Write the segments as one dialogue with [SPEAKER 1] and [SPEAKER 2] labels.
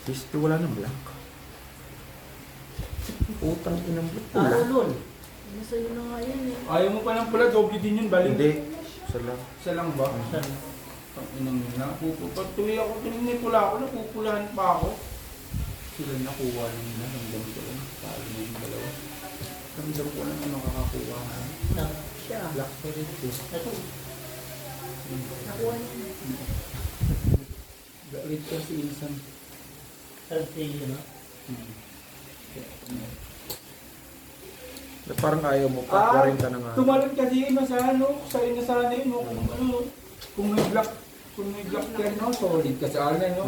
[SPEAKER 1] History, wala nang black. Utang inang pula.
[SPEAKER 2] Tarulol.
[SPEAKER 3] Nasa yun na nga yan eh.
[SPEAKER 4] Ayaw mo pa ng pula, doble din yun, balik.
[SPEAKER 1] Hindi. Isa lang.
[SPEAKER 4] Isa lang ba? Ang inang yun na. Pag tuwi ako, tinignan pula ako, napupulahan pa ako. Sila nakuha lang nila, ramdam ko lang. Paano na yung dalawa. Ramdam ko lang ano kakakuha na.
[SPEAKER 2] Siya.
[SPEAKER 4] Black pa rin ito.
[SPEAKER 2] Ito.
[SPEAKER 3] Nakuha niya.
[SPEAKER 4] Galit ka si Insan.
[SPEAKER 2] Kasi yun, no?
[SPEAKER 1] Parang ayaw mo pa, 40 na nga.
[SPEAKER 4] Tumalon kasi yun sa ano, sa sana yun, no? Kung ano, kung may black yan, no? Solid ka sa alay, no?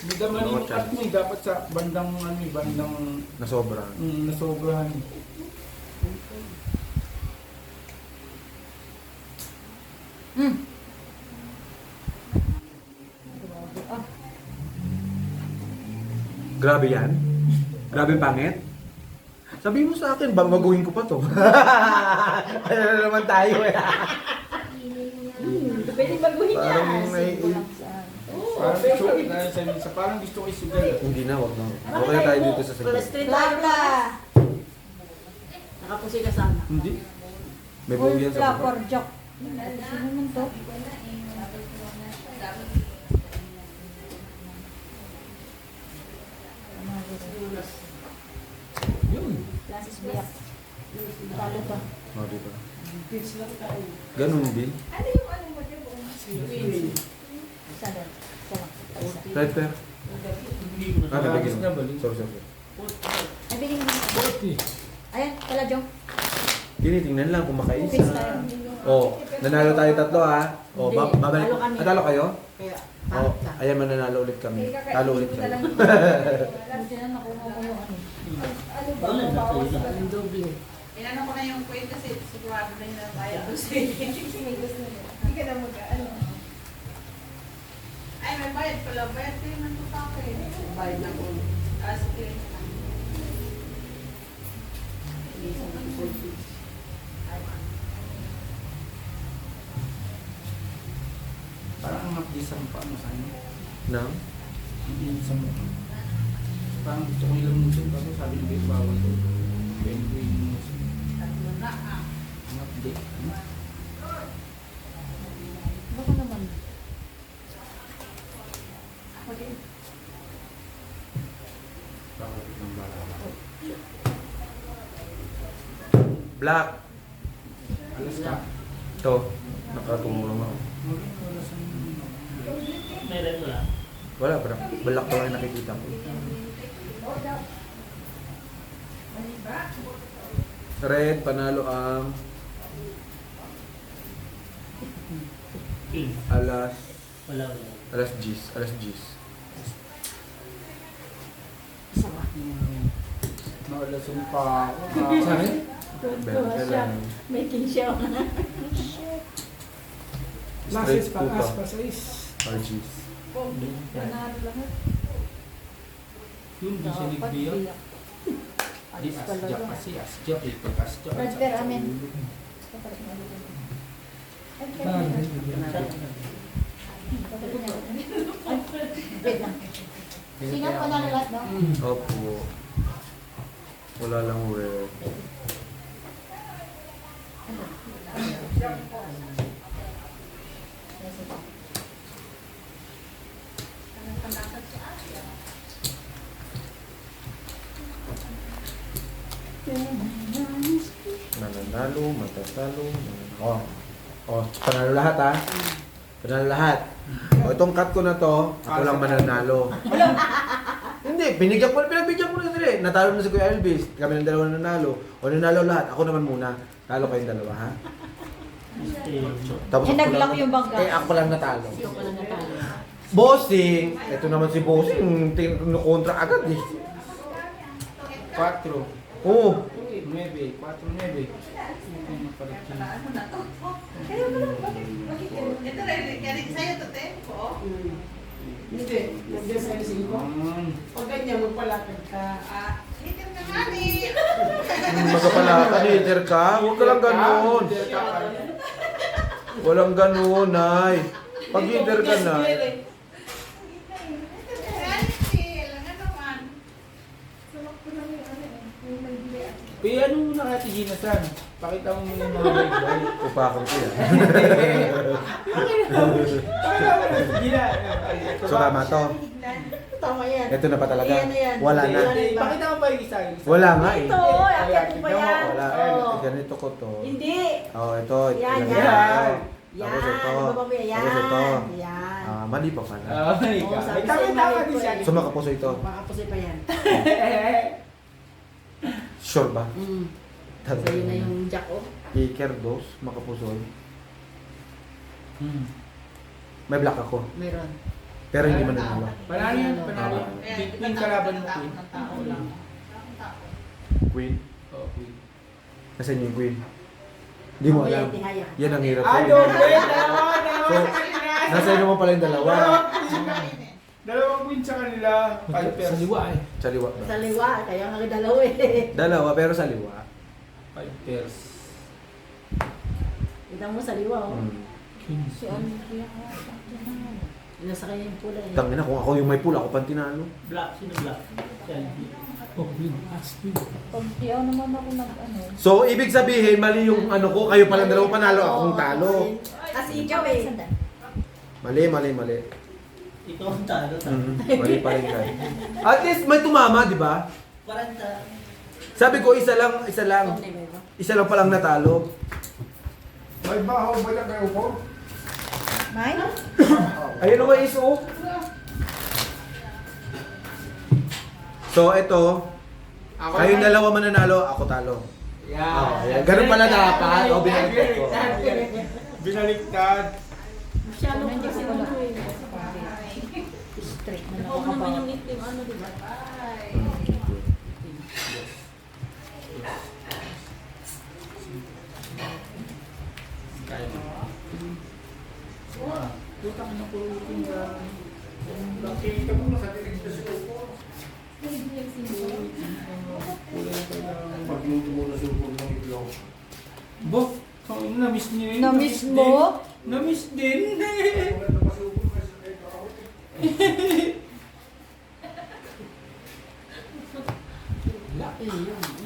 [SPEAKER 4] Hindi naman yung cut mo, dapat sa bandang, ano, bandang,
[SPEAKER 1] Nasobrahan.
[SPEAKER 4] nasobrahan.
[SPEAKER 1] Grabe yan. Grabe pangit. Sabi mo sa akin, baguhin ko pa to. Ano na naman tayo eh.
[SPEAKER 3] Pwede baguhin niya.
[SPEAKER 1] Parang may...
[SPEAKER 4] Parang gusto, parang gusto ko isugal.
[SPEAKER 1] Hindi na, wag na. Okay na tayo dito sa
[SPEAKER 3] Wala
[SPEAKER 1] sige.
[SPEAKER 3] street
[SPEAKER 5] Bla bla.
[SPEAKER 3] Nakapusoy ka sana.
[SPEAKER 4] Hindi.
[SPEAKER 1] May
[SPEAKER 5] Full
[SPEAKER 1] buo yan
[SPEAKER 5] bla
[SPEAKER 1] sa
[SPEAKER 5] for
[SPEAKER 1] baba.
[SPEAKER 5] joke. Sino naman to?
[SPEAKER 4] Yun.
[SPEAKER 5] Francis Biak. Talo to.
[SPEAKER 1] Oh, di ba? Ganun din.
[SPEAKER 5] Isa din. Isa lang. Isa.
[SPEAKER 1] Right there. Ah, nabigyan
[SPEAKER 4] na
[SPEAKER 1] mo.
[SPEAKER 4] balik.
[SPEAKER 1] Sorry.
[SPEAKER 5] Nabiling mo. Ayan, pala Jong.
[SPEAKER 1] Tinitingnan lang kung
[SPEAKER 5] Fix
[SPEAKER 1] makaisa.
[SPEAKER 5] tayo.
[SPEAKER 1] Oh, nanalo tayo tatlo ha. Oh,
[SPEAKER 3] Hindi,
[SPEAKER 1] babalik.
[SPEAKER 3] talo kami.
[SPEAKER 1] Talo kayo?
[SPEAKER 3] Kaya,
[SPEAKER 1] Oh,
[SPEAKER 3] pangat ka.
[SPEAKER 1] ayan mananalo ulit kami. Talo ulit kayo.
[SPEAKER 5] Buti na nakuha ko yung ano.
[SPEAKER 2] Wala na tayo.
[SPEAKER 3] Ang doble.
[SPEAKER 6] Inano ko na yung point kasi sigurado na yun ang bayad ko sa Hindi ka na mag-ano. Ay, may bayad pala. Bayad ko yung nandun pa ako eh.
[SPEAKER 3] Bayad na ko.
[SPEAKER 6] Sige.
[SPEAKER 4] Parang mapdisang pa ano sa ano.
[SPEAKER 1] Nang?
[SPEAKER 4] Mapdisang pa. Parang gusto ko ilang musin kasi sabi ng bit bawal to. Penguin musin.
[SPEAKER 6] Tatlo na ah.
[SPEAKER 4] Mapdi.
[SPEAKER 5] Baka naman.
[SPEAKER 4] Bakit ng bala?
[SPEAKER 1] Black.
[SPEAKER 4] Alas ka?
[SPEAKER 1] Ito. Nakatumulong ako.
[SPEAKER 2] Meron mo lang.
[SPEAKER 1] Wala, bro. Balak ko lang nakikita ko. Red, panalo ang
[SPEAKER 2] King.
[SPEAKER 1] alas
[SPEAKER 2] Wala, wala.
[SPEAKER 1] alas 10. Alas 10.
[SPEAKER 4] Naalasun pa ako.
[SPEAKER 1] Saan?
[SPEAKER 3] Tuwa siya. May kinsyaw na.
[SPEAKER 1] Straight po to. RGs.
[SPEAKER 5] Panalo lahat.
[SPEAKER 4] Yun, di siya
[SPEAKER 5] Dapat
[SPEAKER 4] nagbiyak.
[SPEAKER 5] biyak.
[SPEAKER 4] Di
[SPEAKER 5] Alis
[SPEAKER 4] asjak
[SPEAKER 5] talaga.
[SPEAKER 4] kasi asjak ito. Asjak.
[SPEAKER 5] Red bear, amen. Wait lang. Sino ang panalo lahat, no?
[SPEAKER 1] Opo. Wala lang red. Nananalo, matatalo. Oh. Oh, panalo lahat ha. Panalo lahat. O, itong cut ko na to, ako lang mananalo. Hindi, pinagbigyan ko na sila eh. Natalo na si Kuya Elvis. Kami ng dalawa nanalo. O, nanalo lahat. Ako naman muna. Talo kayong dalawa, ha? Tapos
[SPEAKER 5] Eh,
[SPEAKER 1] ako
[SPEAKER 5] nag-lock
[SPEAKER 1] lang-
[SPEAKER 5] yung bangka.
[SPEAKER 1] Eh, ako lang natalo.
[SPEAKER 3] Ikaw pala natalo.
[SPEAKER 1] Bossing! Ito naman si Bossing. Tinukontra agad eh.
[SPEAKER 4] 4.
[SPEAKER 1] Oo.
[SPEAKER 4] 9. 4-9.
[SPEAKER 6] Ito rin sa'yo to, te? Oo.
[SPEAKER 3] Hindi. Nandiyan sa'yo si Iko. Pag ganyan, magpalapit ka.
[SPEAKER 6] Hitin ka nga ni.
[SPEAKER 1] Magkapala, leader ka? Huwag ka lang ganun. Walang ganun, Nay. Pag leader ka na.
[SPEAKER 4] muna kaya si Gina San. Pakita mo muna yung mga leg.
[SPEAKER 1] Upakan ko yan.
[SPEAKER 4] Pakita mo na, Gina.
[SPEAKER 1] So tama to.
[SPEAKER 3] Tama yan.
[SPEAKER 1] Ito na pa talaga.
[SPEAKER 3] Ayan na yan.
[SPEAKER 1] Wala na.
[SPEAKER 4] Pakita mo ba yung isa?
[SPEAKER 1] Wala nga eh.
[SPEAKER 3] Ito, akit mo pa yan.
[SPEAKER 1] Wala.
[SPEAKER 3] Oo.
[SPEAKER 1] Ganito ko to.
[SPEAKER 3] Hindi.
[SPEAKER 1] Oh, ito.
[SPEAKER 3] Yan,
[SPEAKER 1] Yan.
[SPEAKER 3] yan.
[SPEAKER 1] Ito.
[SPEAKER 3] Yan.
[SPEAKER 1] Tapos ito.
[SPEAKER 3] Ano ba yan?
[SPEAKER 1] Tapos ito.
[SPEAKER 3] Yan.
[SPEAKER 1] Mali pa pala.
[SPEAKER 4] Oh my
[SPEAKER 3] Oo,
[SPEAKER 4] God.
[SPEAKER 3] sabi
[SPEAKER 4] Tama
[SPEAKER 3] sa'yo,
[SPEAKER 4] tama
[SPEAKER 3] mali
[SPEAKER 4] din
[SPEAKER 3] ko
[SPEAKER 4] siya.
[SPEAKER 3] eh.
[SPEAKER 1] So makapuso ito.
[SPEAKER 3] Makapusoy pa yan.
[SPEAKER 1] Sure ba?
[SPEAKER 3] Sa'yo na yung jack oh.
[SPEAKER 1] Kiker, dos, makapusoy.
[SPEAKER 4] Hmm.
[SPEAKER 1] May black ako.
[SPEAKER 3] Meron.
[SPEAKER 1] Pero hindi mananalo.
[SPEAKER 4] Panalo yun, panalo. Queen kalaban mo, Queen.
[SPEAKER 6] Ng tao lang.
[SPEAKER 1] Queen.
[SPEAKER 4] Oh, Queen.
[SPEAKER 1] Nasaan yung queen? Hindi mo alam.
[SPEAKER 3] Tihaya.
[SPEAKER 1] Yan ang hirap.
[SPEAKER 4] Ano? Wait, dalawa
[SPEAKER 1] So,
[SPEAKER 4] sa kanila.
[SPEAKER 1] nasa naman pala yung dalawa.
[SPEAKER 4] Dalawang Queen sa kanila. Sa liwa eh.
[SPEAKER 1] Sa liwa ba?
[SPEAKER 3] Sa liwa, kaya nga dalawa eh.
[SPEAKER 1] Dalawa, pero sa liwa.
[SPEAKER 4] 5 pairs.
[SPEAKER 3] Kita mo sa liwa oh.
[SPEAKER 5] Si Andrea.
[SPEAKER 3] Nasa kanya yung pula eh.
[SPEAKER 1] Tangina, kung ako yung may pool, ako pang tinalo.
[SPEAKER 2] Black. Sino black?
[SPEAKER 5] Pag ayaw naman ako nag-ano.
[SPEAKER 1] So, ibig sabihin, mali yung ano ko, kayo palang dalawa panalo, akong talo.
[SPEAKER 3] Kasi ikaw eh.
[SPEAKER 5] Sandali.
[SPEAKER 1] Mali.
[SPEAKER 2] Ikaw ang talo.
[SPEAKER 1] Mali pa rin kayo. At least may tumama, di ba?
[SPEAKER 2] 40.
[SPEAKER 1] Sabi ko, isa lang. Isa lang palang natalo.
[SPEAKER 7] May bahaw ba na kayo po?
[SPEAKER 5] May?
[SPEAKER 1] Ayun naman iso. So, ito. Kayong dalawa mananalo, ako talo.
[SPEAKER 4] Yeah.
[SPEAKER 1] Ganun pala dapat. O, binaliktad ko.
[SPEAKER 4] Binaliktad.
[SPEAKER 3] Masyado
[SPEAKER 5] Hindi
[SPEAKER 3] kasi
[SPEAKER 5] ko pala.
[SPEAKER 3] ano eh.
[SPEAKER 5] Straight na
[SPEAKER 3] Huwag naman
[SPEAKER 5] nakakabaw.
[SPEAKER 3] yung itim ano diba?
[SPEAKER 4] Kaya mo. Puta ka na po yung
[SPEAKER 7] Nakikita mo nakatinig na si Coco. Magluto mo na supong ng itlog.
[SPEAKER 4] Bo, na-miss niyo yun.
[SPEAKER 5] Na-miss mo?
[SPEAKER 4] Na-miss din.
[SPEAKER 7] Wala na masupong na sa ito.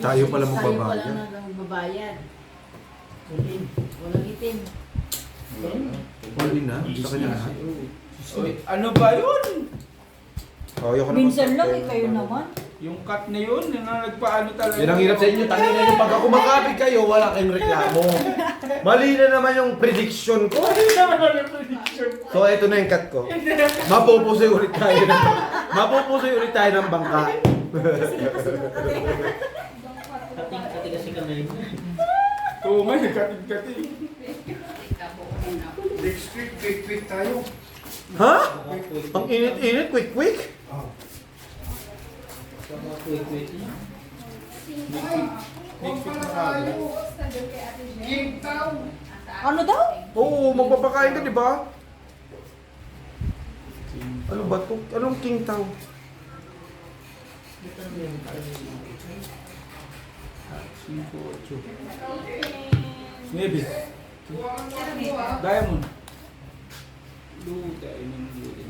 [SPEAKER 1] Tayo pala
[SPEAKER 3] Tayo
[SPEAKER 1] magbabayad.
[SPEAKER 3] pala nagbabayad.
[SPEAKER 2] Ulin.
[SPEAKER 3] Walang itim.
[SPEAKER 1] All in na. Sa kanya na.
[SPEAKER 4] Oy, ano ba yun?
[SPEAKER 1] Oh, ayoko na
[SPEAKER 5] Minsan lang
[SPEAKER 1] mag-
[SPEAKER 5] eh, kayo naman.
[SPEAKER 4] Yung cut na yun, yung nagpaano talaga.
[SPEAKER 1] Yan ang hirap sa inyo. Tangina nyo. Pagka kumakapit kayo, wala kayong reklamo. Mali na naman yung prediction ko. So, ito na yung cut ko. Mapupusoy ulit tayo ng bangka.
[SPEAKER 2] Kating kasi kami.
[SPEAKER 4] Oo nga, kating-kating.
[SPEAKER 7] Next week, quick tayo.
[SPEAKER 1] Ha? Ang init-init, quick.
[SPEAKER 2] Quick.
[SPEAKER 4] Next week na kagad.
[SPEAKER 7] King Town.
[SPEAKER 5] Ano daw?
[SPEAKER 1] Oo, magpapakain ka, di ba? Ano ba to? Anong King Tao?
[SPEAKER 4] Cinco, ocho. Nueve. Diamond. Luta, inang luta.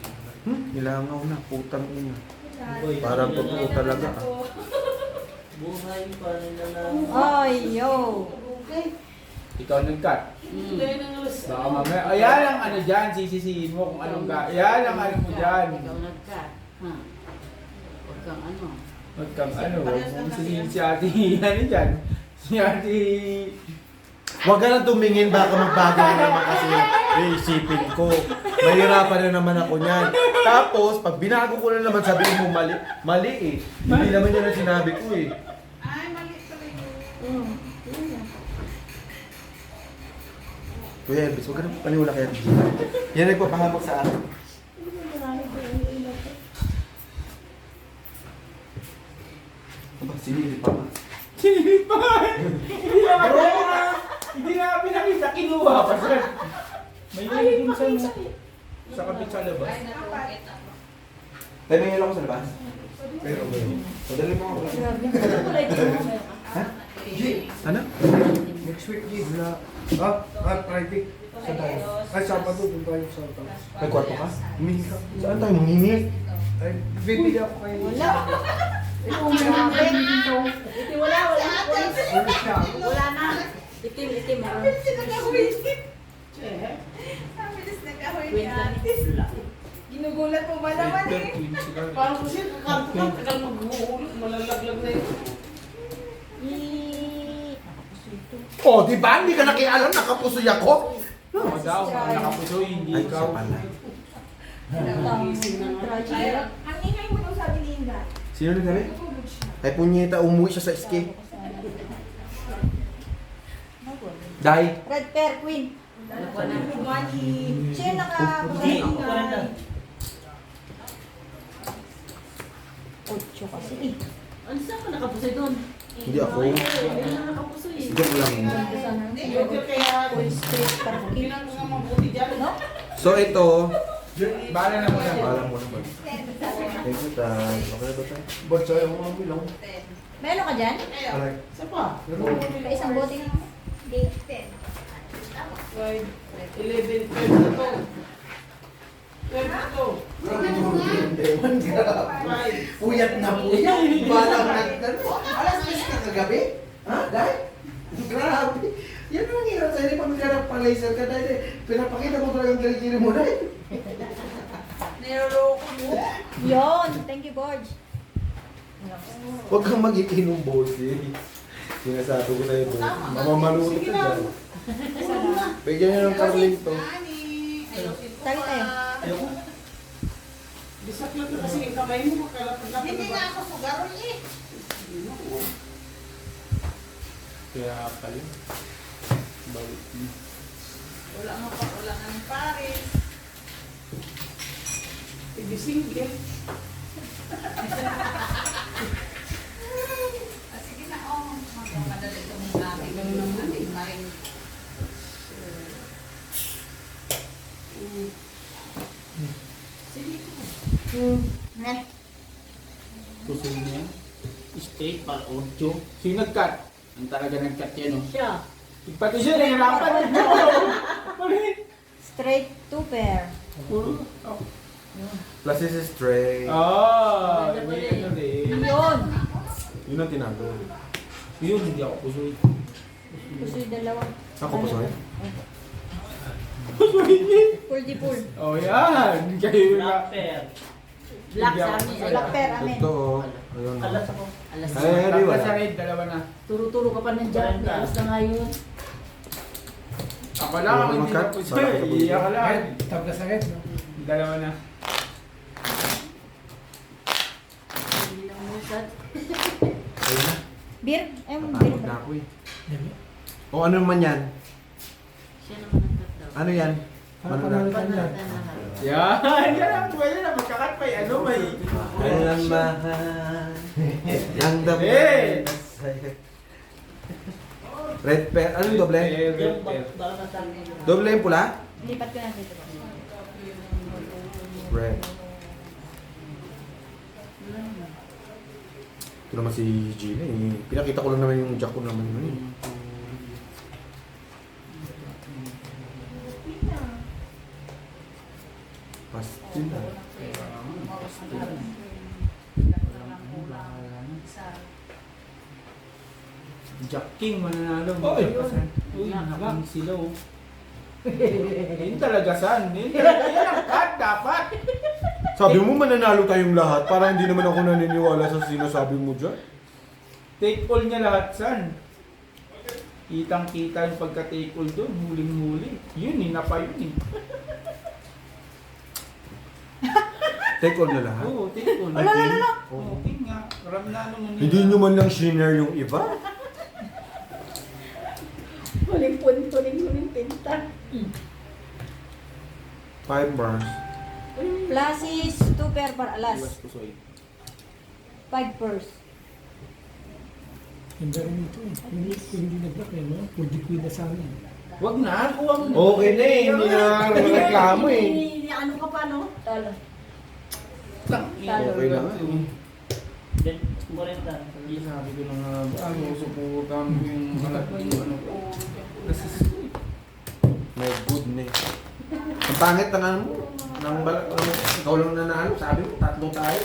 [SPEAKER 1] Nilangaw na, putang ina.
[SPEAKER 2] Boy,
[SPEAKER 1] Parang
[SPEAKER 2] sino
[SPEAKER 1] totoo
[SPEAKER 2] na-
[SPEAKER 1] talaga.
[SPEAKER 2] Buhay pa rin na lang.
[SPEAKER 5] Ay, yo.
[SPEAKER 4] Ikaw nag-cut.
[SPEAKER 3] Hindi nang alas.
[SPEAKER 4] Baka mamaya, ayan ang ano dyan, sisisihin mo kung anong ga. Ayan ang ano mo dyan.
[SPEAKER 3] Ikaw nagka. Ha? Huwag kang ano.
[SPEAKER 4] Huwag kang ano, huwag mong sisihin si ate, ano dyan. Si ate,
[SPEAKER 1] Huwag ka na tumingin, baka magbago na naman kasi isipin ko. Mahirapan na naman ako niyan. Tapos, pag binago ko na naman, sabihin mo mali eh. Hindi naman yan ang sinabi ko eh.
[SPEAKER 6] Ay, mali pala yun.
[SPEAKER 1] Kuya Elvis, huwag ka na paniwala kaya. Yan nagpapahamak sa akin. Aba, sinilip pa ka.
[SPEAKER 4] sinilip pa nga. Hindi na pinakita, kinuha pa siya. May din sa kapit sa labas.
[SPEAKER 6] Ay, natulungkit ako.
[SPEAKER 1] Tayo may ako sa labas. Pero, madali mo ako. Ha? Ano?
[SPEAKER 7] Next week, G. Wala. Friday. Sa tayo. Ay, Sabado, kung tayo sa tayo.
[SPEAKER 1] May kwarto ka? Humingi ka. Saan tayo manghingi?
[SPEAKER 7] Ay, bibili ako kayo.
[SPEAKER 5] Wala. Ito, meron. Ito, wala.
[SPEAKER 7] Ano siya?
[SPEAKER 5] Wala na. Itim, meron.
[SPEAKER 3] Che.
[SPEAKER 6] Ang bilis nagkahoy
[SPEAKER 5] Wait
[SPEAKER 6] ni
[SPEAKER 5] lang.
[SPEAKER 6] ate. Ginugulat mo ba naman eh?
[SPEAKER 3] Parang kasi kakanta ka, tagal mag-uulog, malalaglag na yun.
[SPEAKER 1] Oh, di ba? Hindi ka nakialam, nakapusoy ako.
[SPEAKER 4] Ako daw, nakapusoy, hindi
[SPEAKER 1] Ay,
[SPEAKER 4] ikaw.
[SPEAKER 1] isa pala.
[SPEAKER 5] Tragic.
[SPEAKER 6] Ang ingay mo daw sabi ni Inga.
[SPEAKER 1] Sino nagsabi?
[SPEAKER 6] Natulog siya.
[SPEAKER 1] Ay, punyeta, umuwi siya sa ski. Dai.
[SPEAKER 5] Red Pear Queen. Siya yung
[SPEAKER 2] Hindi, ako pa rin lang.
[SPEAKER 5] 8 kasi eh.
[SPEAKER 8] Ano saan ka nakapusoy doon?
[SPEAKER 1] Hindi ako.
[SPEAKER 8] Hindi na nakapusoy eh.
[SPEAKER 1] Joke lang.
[SPEAKER 3] Joker kaya,
[SPEAKER 5] Full straight parking.
[SPEAKER 3] pinang nga mabuti dyan.
[SPEAKER 5] No?
[SPEAKER 1] So, ito.
[SPEAKER 4] Bala na muna.
[SPEAKER 1] Alam mo naman. Thank you, Tay. Okay na ba, Tay?
[SPEAKER 7] Ba't sa'yo ako ang bilang?
[SPEAKER 5] Meron ka dyan?
[SPEAKER 7] Alay.
[SPEAKER 3] Isa pa.
[SPEAKER 5] May isang bote na. Hindi.
[SPEAKER 3] 5, 11, 12 na to. 12 na to.
[SPEAKER 1] Puyat na puyat. Balang alas 10 ka kagabi? Ha? Dahil? Grabe. Yan ang hirap sa'yo. Hindi pa maghanap pa laser ka dahil. Pinapakita mo talagang kilikili mo dahil.
[SPEAKER 6] Niloloko mo.
[SPEAKER 5] Yun. Thank you, Gorge.
[SPEAKER 1] Huwag kang mag-ikinom, bossy. Sinasabi ko na ito. Mamamaluto
[SPEAKER 3] Sige
[SPEAKER 1] ka
[SPEAKER 3] na.
[SPEAKER 1] dyan. Bigyan niyo ng Carling to.
[SPEAKER 6] Ani. Ayusin ko
[SPEAKER 5] Tayo,
[SPEAKER 6] pa.
[SPEAKER 5] tayo.
[SPEAKER 4] Ayoko.
[SPEAKER 3] Bisaklat na kasi yung kamay mo, magkalapag-lapag.
[SPEAKER 6] Hindi nga ako sugaron eh.
[SPEAKER 4] Kaya pala. Bawit mo.
[SPEAKER 6] Wala nga ng Paris.
[SPEAKER 3] Ibisingge.
[SPEAKER 6] Ah, sige na, oh. Magmadali itong aming ating maring.
[SPEAKER 5] Nah.
[SPEAKER 4] Pusoy niya. Steak, pala 8. Sino nag-cut? Ang talaga nag-cut yan, oh.
[SPEAKER 5] Siya.
[SPEAKER 4] Pati siya, nahirapan.
[SPEAKER 5] Straight 2 pair.
[SPEAKER 4] Puro. Oh.
[SPEAKER 1] Plus is straight.
[SPEAKER 4] Ah, may ano rin.
[SPEAKER 5] Yun.
[SPEAKER 1] Yun ang tinago.
[SPEAKER 4] Yun, hindi ako pusoy.
[SPEAKER 5] Gusto yung dalawa.
[SPEAKER 1] Ako pa sa'yo.
[SPEAKER 4] Pusoy niya.
[SPEAKER 5] Full di full.
[SPEAKER 4] Oh, yan. Kayo
[SPEAKER 2] Black
[SPEAKER 4] na.
[SPEAKER 2] pair.
[SPEAKER 8] Black
[SPEAKER 4] Hindi
[SPEAKER 8] sa
[SPEAKER 4] ako
[SPEAKER 8] amin.
[SPEAKER 4] masaya.
[SPEAKER 5] Black pair, amin.
[SPEAKER 1] Totoo. Ayun.
[SPEAKER 2] Alas ako.
[SPEAKER 8] Alas
[SPEAKER 1] Ay, di
[SPEAKER 4] Tapos
[SPEAKER 1] wala.
[SPEAKER 4] sa red, dalawa na.
[SPEAKER 8] Turo-turo ka pa nandyan. May alas na nga yun.
[SPEAKER 4] Ako lang,
[SPEAKER 1] Wala
[SPEAKER 4] hindi
[SPEAKER 1] naman
[SPEAKER 4] na
[SPEAKER 1] cut.
[SPEAKER 4] pusoy.
[SPEAKER 1] Wala ka
[SPEAKER 4] Iiyak ka lang.
[SPEAKER 7] Tabla sa head, no?
[SPEAKER 4] Dalawa na.
[SPEAKER 8] Hindi lang musat.
[SPEAKER 1] Ayun na.
[SPEAKER 5] Beer? Ay, beer
[SPEAKER 1] Napagod na
[SPEAKER 5] ba?
[SPEAKER 1] ako eh. O ano naman yan?
[SPEAKER 8] Siya naman ang cut daw.
[SPEAKER 1] Ano yan?
[SPEAKER 7] Para
[SPEAKER 1] Ano na?
[SPEAKER 7] panalitan yan.
[SPEAKER 8] Panatan lahat.
[SPEAKER 4] Yan. Yan ang pwede na. Magkakat pa eh. Ano may...
[SPEAKER 1] Ang mahal. Ang dami.
[SPEAKER 4] Eh!
[SPEAKER 1] Red pair. Ano yung doble?
[SPEAKER 2] Yung baka nasabi mo.
[SPEAKER 1] Doble yung pula?
[SPEAKER 5] Lipat ko na dito.
[SPEAKER 1] Red. Ito naman si Gina eh. Pinakita ko lang naman yung jack ko naman yun eh. Pastil ah.
[SPEAKER 4] Jack King mananalo.
[SPEAKER 7] Oy!
[SPEAKER 4] Uy, nakang sila oh. Yun talaga san. Yun talaga yan ang cut dapat.
[SPEAKER 1] Sabi mo mananalo tayong lahat para hindi naman ako naniniwala sa sinasabi mo dyan.
[SPEAKER 4] Take all niya lahat san. Kitang-kita yung pagka-take all doon. Huling-huli. Yun eh, napa yun eh.
[SPEAKER 1] Take all na lahat.
[SPEAKER 4] Oo, take all.
[SPEAKER 5] Ala, ala, ala.
[SPEAKER 4] Oo, king nga. Ram na ano nung
[SPEAKER 1] Hindi nyo man lang shinare yung iba.
[SPEAKER 5] Huling pinta.
[SPEAKER 1] 5 bars.
[SPEAKER 5] Plus is 2 pair para alas.
[SPEAKER 4] Iwas pusoy.
[SPEAKER 5] 5 pairs.
[SPEAKER 7] Hindi rin ito eh. Hindi nag-block eh, no? Pwede ko na sa amin.
[SPEAKER 4] Wag na, kuha mo.
[SPEAKER 1] Okay na eh, hindi na reklamo eh.
[SPEAKER 8] Ano ka pa no?
[SPEAKER 5] Talo.
[SPEAKER 1] Okay na nga eh.
[SPEAKER 2] Then, 40.
[SPEAKER 4] Sabi ko na nga, ano, suportahan ko yung alat ko yung ano ko. Kasi,
[SPEAKER 1] My goodness. Ang pangit ng ano mo. Nang balat, ikaw lang nanalo. Sabi mo, 3 tayo.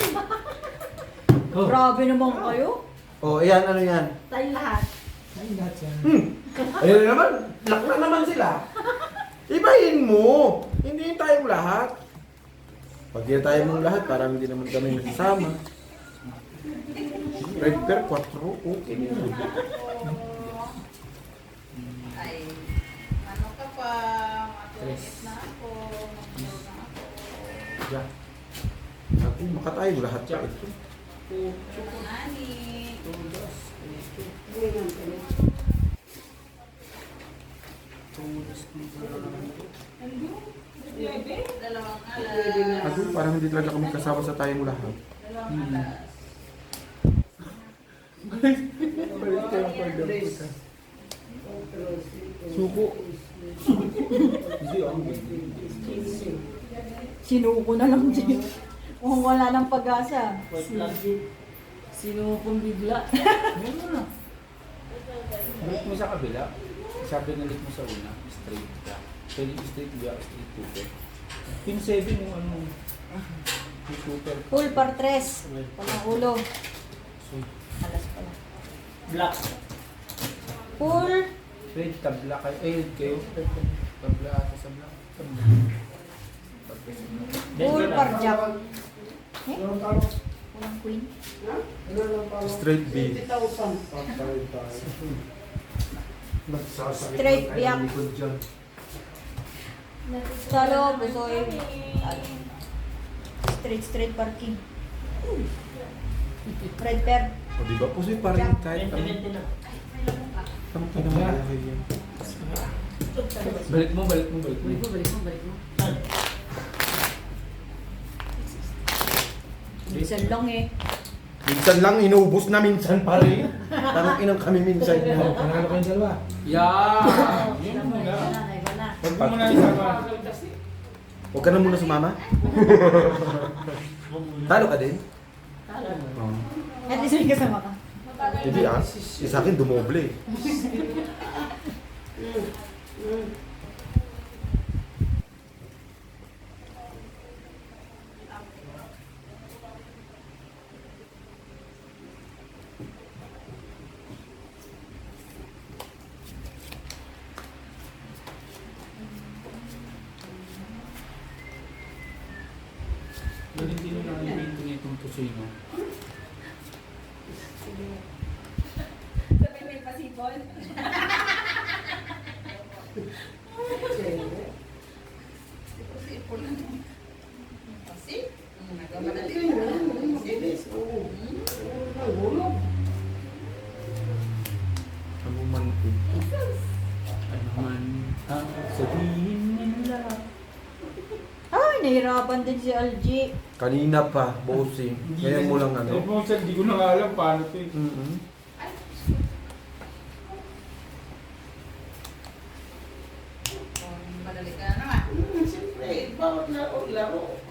[SPEAKER 8] Grabe naman kayo.
[SPEAKER 1] Oh, ayan, ano yan?
[SPEAKER 8] Tayo lahat.
[SPEAKER 7] Ay, lahat yan.
[SPEAKER 1] Ayun naman, lock na naman sila. Ibahin mo. Hindi tayong lahat. Pag di tayo mong lahat, parang hindi naman kami nagsasama. Red per 4, okay na yun.
[SPEAKER 6] Ay, ano ka pa? Matulogit na ako. Matulog na ako.
[SPEAKER 1] Yeah. Ako, baka tayong lahat pa ito.
[SPEAKER 6] Nani. Dalawang alas.
[SPEAKER 1] Ako, parang hindi talaga kami kasama sa tayong lahat.
[SPEAKER 6] Dalawang alas.
[SPEAKER 1] Suko.
[SPEAKER 8] Sinuko na lang din. Kung wala ng pag-asa.
[SPEAKER 2] Wait lang.
[SPEAKER 8] Sinukong bigla.
[SPEAKER 4] Meron na. Balik mo sa kabila. Sabi na mo sa una, straight ka. Pwede straight ka, straight super. Pin 7 yung ano. Yung super.
[SPEAKER 8] Full par 3. Walang ulo. Alas pala.
[SPEAKER 2] Black.
[SPEAKER 8] Full.
[SPEAKER 4] Straight tabla kayo. Kayo. Tabla ata sa black. Tabla.
[SPEAKER 8] Full par jack. Eh?
[SPEAKER 7] Anong talo?
[SPEAKER 8] Walang queen.
[SPEAKER 7] Ano lang talo?
[SPEAKER 1] Straight B.
[SPEAKER 3] 20,000.
[SPEAKER 7] Pagkain tayo. Nagsasakit
[SPEAKER 8] Straight
[SPEAKER 7] ng
[SPEAKER 8] biyak.
[SPEAKER 7] likod dyan.
[SPEAKER 8] Talo, busoy. Straight parking. Red pair.
[SPEAKER 1] O diba po siya parang kahit
[SPEAKER 2] 20-20 na.
[SPEAKER 1] ang pinamalahay yan.
[SPEAKER 4] Balik mo.
[SPEAKER 8] Balik mo.
[SPEAKER 2] Saan?
[SPEAKER 8] Minsan lang eh.
[SPEAKER 1] Minsan lang, inubos na minsan pa rin. Parang inang kami minsan
[SPEAKER 7] Oh,
[SPEAKER 1] na.
[SPEAKER 7] panalo kayong dalawa.
[SPEAKER 4] Yeah! Yun mo
[SPEAKER 8] Iba
[SPEAKER 4] na.
[SPEAKER 8] na, iba na.
[SPEAKER 4] Huwag mo muna isama.
[SPEAKER 1] Huwag ka na muna sumama. Talo ka din?
[SPEAKER 8] Talo.
[SPEAKER 1] Oo.
[SPEAKER 8] At least may kasama ka.
[SPEAKER 1] Hindi ah. Sa akin, dumoble.
[SPEAKER 4] Hindi na nakalimutan itong tusoy mo.
[SPEAKER 6] Sabi may pasipol. Pasipol. Pasip? Nagamadali.
[SPEAKER 1] Ano man ito?
[SPEAKER 4] Ano man ang sabihin nila.
[SPEAKER 8] Ay, nahirapan din si LG.
[SPEAKER 1] Kanina pa, bossing. Ngayon mo lang ano.
[SPEAKER 4] Hindi ko na nga alam paano ito eh.
[SPEAKER 1] Mm-hmm.
[SPEAKER 6] Madali ka na naman.
[SPEAKER 3] Siyempre, bawat laro.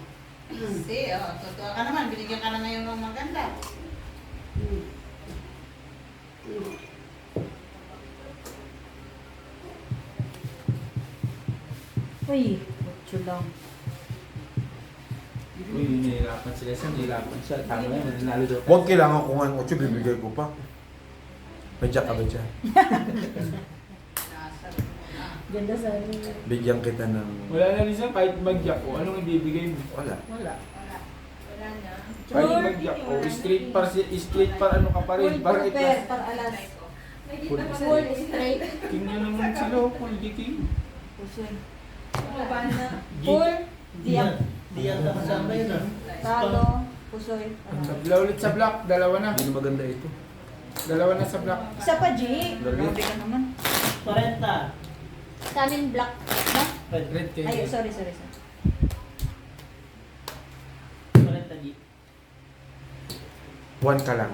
[SPEAKER 6] Kasi, totoo ka naman. Binigyan ka na ngayon ng maganda.
[SPEAKER 8] Uy, 8 lang.
[SPEAKER 4] Uy, nahihirapan sila siya, nahihirapan siya. Tama na, nanalo daw.
[SPEAKER 1] Huwag kailangan ko nga 8, bibigay ko pa. May jack ka ba dyan?
[SPEAKER 6] Nasa
[SPEAKER 8] Ganda sa
[SPEAKER 1] Bigyan kita ng...
[SPEAKER 4] Wala na rin siya, kahit mag-jack o, anong ibibigay mo?
[SPEAKER 1] Wala.
[SPEAKER 8] Wala.
[SPEAKER 6] Wala na.
[SPEAKER 4] Kahit mag-jack o, straight par ano ka pa rin.
[SPEAKER 8] Full
[SPEAKER 4] Parang
[SPEAKER 8] pair,
[SPEAKER 4] ito.
[SPEAKER 8] par alas.
[SPEAKER 1] Full
[SPEAKER 8] Full straight.
[SPEAKER 4] King na naman sila, full king.
[SPEAKER 8] Pusoy.
[SPEAKER 6] Baba na.
[SPEAKER 8] Full diyak.
[SPEAKER 2] Di yata kasama yun ah.
[SPEAKER 8] Talo, pusoy.
[SPEAKER 4] Sabla ulit sa black, dalawa na.
[SPEAKER 1] Hindi na maganda ito.
[SPEAKER 4] Dalawa na sa black.
[SPEAKER 8] Isa pa, G.
[SPEAKER 1] Dali.
[SPEAKER 8] Grabe ka naman.
[SPEAKER 2] 40.
[SPEAKER 8] Sa amin, black. No?
[SPEAKER 2] Red.
[SPEAKER 4] Red kayo.
[SPEAKER 8] Ay, sorry.
[SPEAKER 2] 40 G.
[SPEAKER 1] 1 ka lang.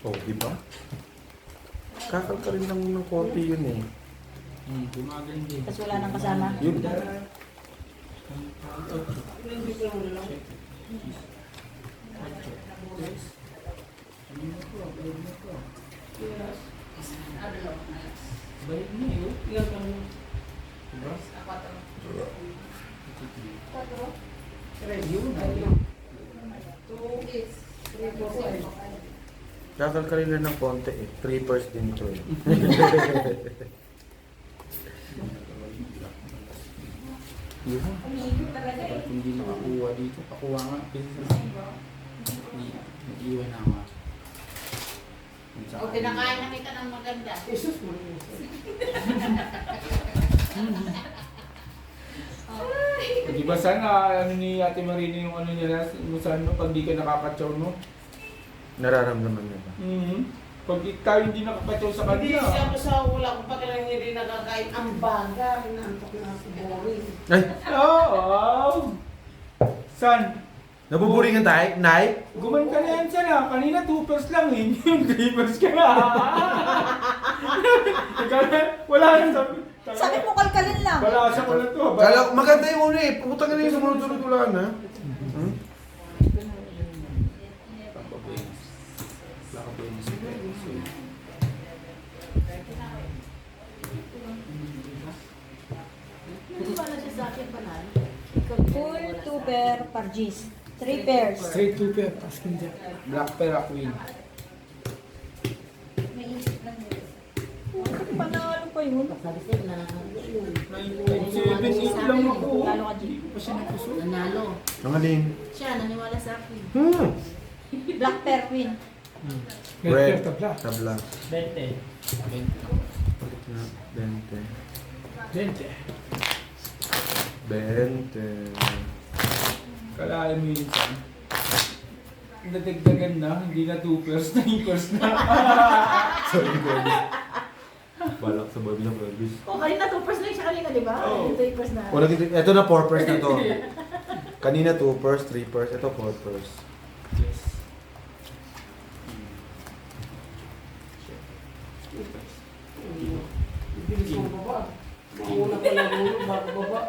[SPEAKER 1] Oh, di ba? Kakal ka rin lang ng konti yun eh.
[SPEAKER 4] Gumagaling din.
[SPEAKER 8] Tapos wala nang kasama.
[SPEAKER 1] Yun.
[SPEAKER 4] Balik na yun.
[SPEAKER 2] Ilan kang...
[SPEAKER 4] Diba?
[SPEAKER 6] Apat.
[SPEAKER 4] Yun.
[SPEAKER 3] 2 is 3, 4, 5.
[SPEAKER 1] Kakalkalin lang ng konti eh. 3 pairs din ito eh.
[SPEAKER 4] Yun. Ba't hindi nakakuha dito? Pakuha nga. Nag-iwan na nga.
[SPEAKER 6] O, kinakain na kita ng maganda.
[SPEAKER 3] Jesus mo.
[SPEAKER 4] Di ba sana ano ni Ate Marina yung ano niya kung saan mo pag di ka nakakatsaw mo?
[SPEAKER 1] Nararamdaman niya ba?
[SPEAKER 4] Pag tayo hindi nakakatsaw sa
[SPEAKER 3] Hindi
[SPEAKER 4] kanila.
[SPEAKER 3] siya ko sa wala ko pag lang hindi nakakain ang baga. Inaantok na ako boring.
[SPEAKER 1] Ay!
[SPEAKER 4] Oo! San?
[SPEAKER 1] Nabuburingan tayo? Nay?
[SPEAKER 4] Guman ka na yan sana. Kanina 2 pairs lang eh. Yung 3 pairs ka na. Ikaw na, wala na sabi.
[SPEAKER 8] Sabi mo kalkalin lang.
[SPEAKER 4] Balasa ko na to.
[SPEAKER 1] Kala, maganda yung una eh. Putang na yung sumunod-sunod wala na. Hmm?
[SPEAKER 8] Full 2 pair pargis. 3 pairs.
[SPEAKER 7] Straight 2 pair, asking dyan.
[SPEAKER 4] Black Pera Queen.
[SPEAKER 8] Panalo pa yun.
[SPEAKER 4] 9.78 lang ako.
[SPEAKER 8] Talo ka, G.
[SPEAKER 4] Hindi ko pa siya napuso.
[SPEAKER 6] Nanalo.
[SPEAKER 1] Ang alin?
[SPEAKER 6] Siya, naniwala sa akin.
[SPEAKER 1] Hmm!
[SPEAKER 8] Black pair queen.
[SPEAKER 7] Red
[SPEAKER 1] Red.
[SPEAKER 7] pair, tabla.
[SPEAKER 1] Tabla.
[SPEAKER 2] 20.
[SPEAKER 1] 20.
[SPEAKER 7] 20.
[SPEAKER 1] 20.
[SPEAKER 4] Kalahin mo yun saan. Nadagdagan na, hindi na 2 pairs, 9 pairs na.
[SPEAKER 1] Sorry, Bobby. Balak sa Bobby ng Elvis.
[SPEAKER 6] O, kanina 2 pairs lang siya kanina, di ba?
[SPEAKER 1] Oo.
[SPEAKER 6] Ito 2 pairs na.
[SPEAKER 1] Wala dito. Ito na 4 pairs na to. Kanina 2 pairs, 3 pairs. Ito 4 pairs.
[SPEAKER 4] Yes.
[SPEAKER 3] Bilis mo baba. Mauna pa lang ulo, bago baba.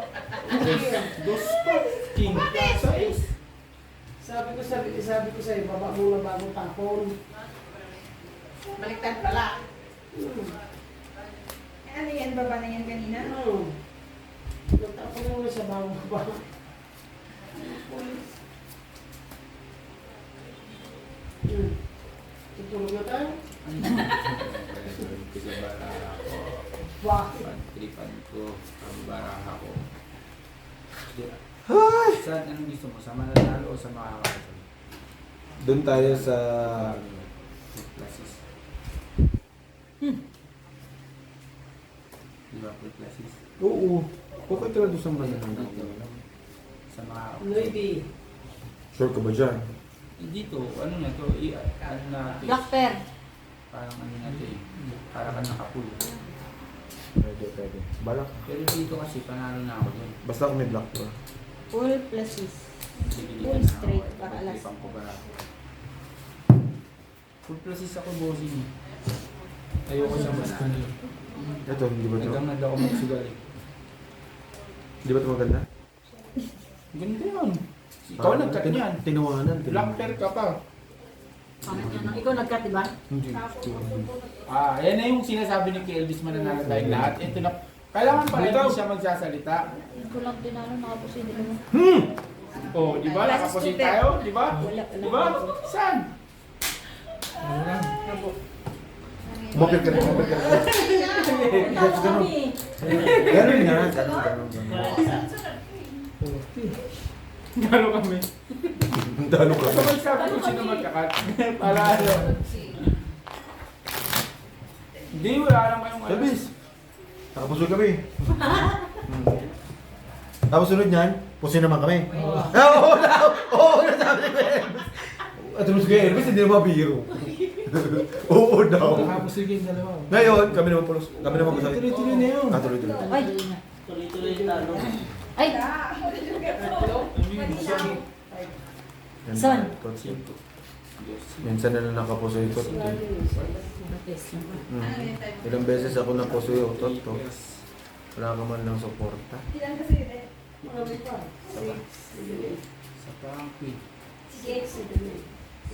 [SPEAKER 4] Dos pa. King. Size.
[SPEAKER 3] Sabi ko sa'yo, baba muna bago tapon.
[SPEAKER 6] Baliktad pala.
[SPEAKER 5] Ano yan, baba na yan kanina?
[SPEAKER 3] Tapon muna sa bago baba. Tutulog na tayo?
[SPEAKER 4] Sa baraha ko.
[SPEAKER 3] Bakit?
[SPEAKER 4] Pantripan ko. Ang baraha ko. Saan? Anong gusto mo? Sa mananalo o sa makakasal?
[SPEAKER 1] Doon tayo sa...
[SPEAKER 4] Classes. Di ba? Classes.
[SPEAKER 1] Oo. Okay talaga doon sa mananalo.
[SPEAKER 4] Sa makakasal.
[SPEAKER 3] Maybe.
[SPEAKER 1] Sure ka ba dyan?
[SPEAKER 4] Dito, ano na to? Ano natin?
[SPEAKER 8] Black pair.
[SPEAKER 4] Parang ano natin? Parang nakapulo.
[SPEAKER 1] Pwede, pwede. Balak.
[SPEAKER 4] Pero dito kasi panalo na ako dun.
[SPEAKER 1] Basta kung may black pa.
[SPEAKER 8] Full pluses.
[SPEAKER 4] Sige,
[SPEAKER 8] Full
[SPEAKER 4] dito na
[SPEAKER 8] straight
[SPEAKER 4] ako.
[SPEAKER 8] para alas.
[SPEAKER 4] Pagtripan ko ba? Full pluses ako, bossing. Ayoko siya manalo.
[SPEAKER 1] Ito, hindi ba ito?
[SPEAKER 4] Nagangad ako magsugal eh.
[SPEAKER 1] Hindi ba ito maganda?
[SPEAKER 4] Ganda yun. Ikaw nagkat niyan.
[SPEAKER 1] Tinawanan.
[SPEAKER 4] Black pair ka pa.
[SPEAKER 8] Ikaw nag-cut, diba?
[SPEAKER 1] Hindi.
[SPEAKER 4] Yan na yung sinasabi ni Elvis mananalo tayong lahat. Ito na. Kailangan pala hindi siya magsasalita.
[SPEAKER 8] Ikaw lang tinalo, nakapusin din naman.
[SPEAKER 4] Oh, di ba?
[SPEAKER 8] Wala sa
[SPEAKER 4] Nakaposin
[SPEAKER 8] scooter.
[SPEAKER 4] tayo, di ba?
[SPEAKER 8] Wala.
[SPEAKER 4] Di ba? Saan?
[SPEAKER 1] Umapit ka rin, umapit ka rin.
[SPEAKER 8] Talo kami.
[SPEAKER 1] Ganun nga. Ganun.
[SPEAKER 2] 40.
[SPEAKER 4] Gano'n kami.
[SPEAKER 1] Dalo ka.
[SPEAKER 4] Basta magsabi ko sino magkakat. Para ano. Hindi, wala lang kayong ano.
[SPEAKER 1] Elvis! Nakapusoy kami. Tapos sunod niyan, pusoy naman kami. Oo, oo, nasabi ko Elvis. At tulog kay Elvis, hindi naman biro. Oo daw.
[SPEAKER 7] Tapos sige yung dalawa.
[SPEAKER 1] Ngayon, kami naman pulos. Kami naman pusoy.
[SPEAKER 7] Tuloy-tuloy na yun.
[SPEAKER 1] Tuloy-tuloy.
[SPEAKER 8] Ay!
[SPEAKER 2] Tuloy-tuloy yung talo.
[SPEAKER 8] Ay!
[SPEAKER 1] Yan,
[SPEAKER 8] Son.
[SPEAKER 1] Totsi. Minsan na lang nakapusoy ito. Ilang beses ako napusoy ito. Wala ka man lang suporta.
[SPEAKER 5] Ilan kasi yun eh?
[SPEAKER 3] Marami pa.
[SPEAKER 4] Sa pangkit.
[SPEAKER 5] Sige.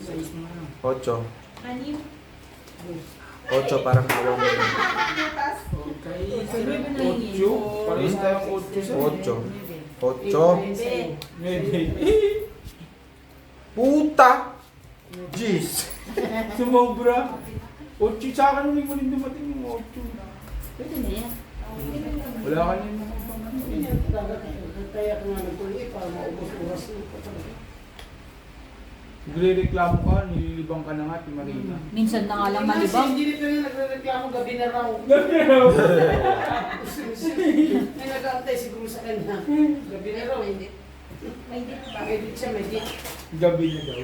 [SPEAKER 4] Sa isang lang.
[SPEAKER 1] 8.
[SPEAKER 5] Anim.
[SPEAKER 1] 8 parang awa mo.
[SPEAKER 5] Butas.
[SPEAKER 4] Okay. 8. Parehas tayong 8 sa
[SPEAKER 1] 8. 8.
[SPEAKER 4] Medyo.
[SPEAKER 1] Puta! Jeez!
[SPEAKER 4] Sumobra. 8 sa akin, hindi mo rin dumating yung 8.
[SPEAKER 8] Pwede na yan.
[SPEAKER 4] Wala ka niya mga ibang ano eh.
[SPEAKER 3] Kaya ko nga nagtuloy para maubos oras mo.
[SPEAKER 4] Nagre-reklamo ka, nililibang ka na nga, ti Marina.
[SPEAKER 8] Minsan na nga lang
[SPEAKER 3] Kasi
[SPEAKER 8] malibang.
[SPEAKER 3] hindi nito na nagre-reklamo gabi na raw. May nag-aantay siguro sa kanya. Gabi na raw.
[SPEAKER 6] May dito ba?
[SPEAKER 3] May dit siya, may dit.
[SPEAKER 4] Gabi na daw.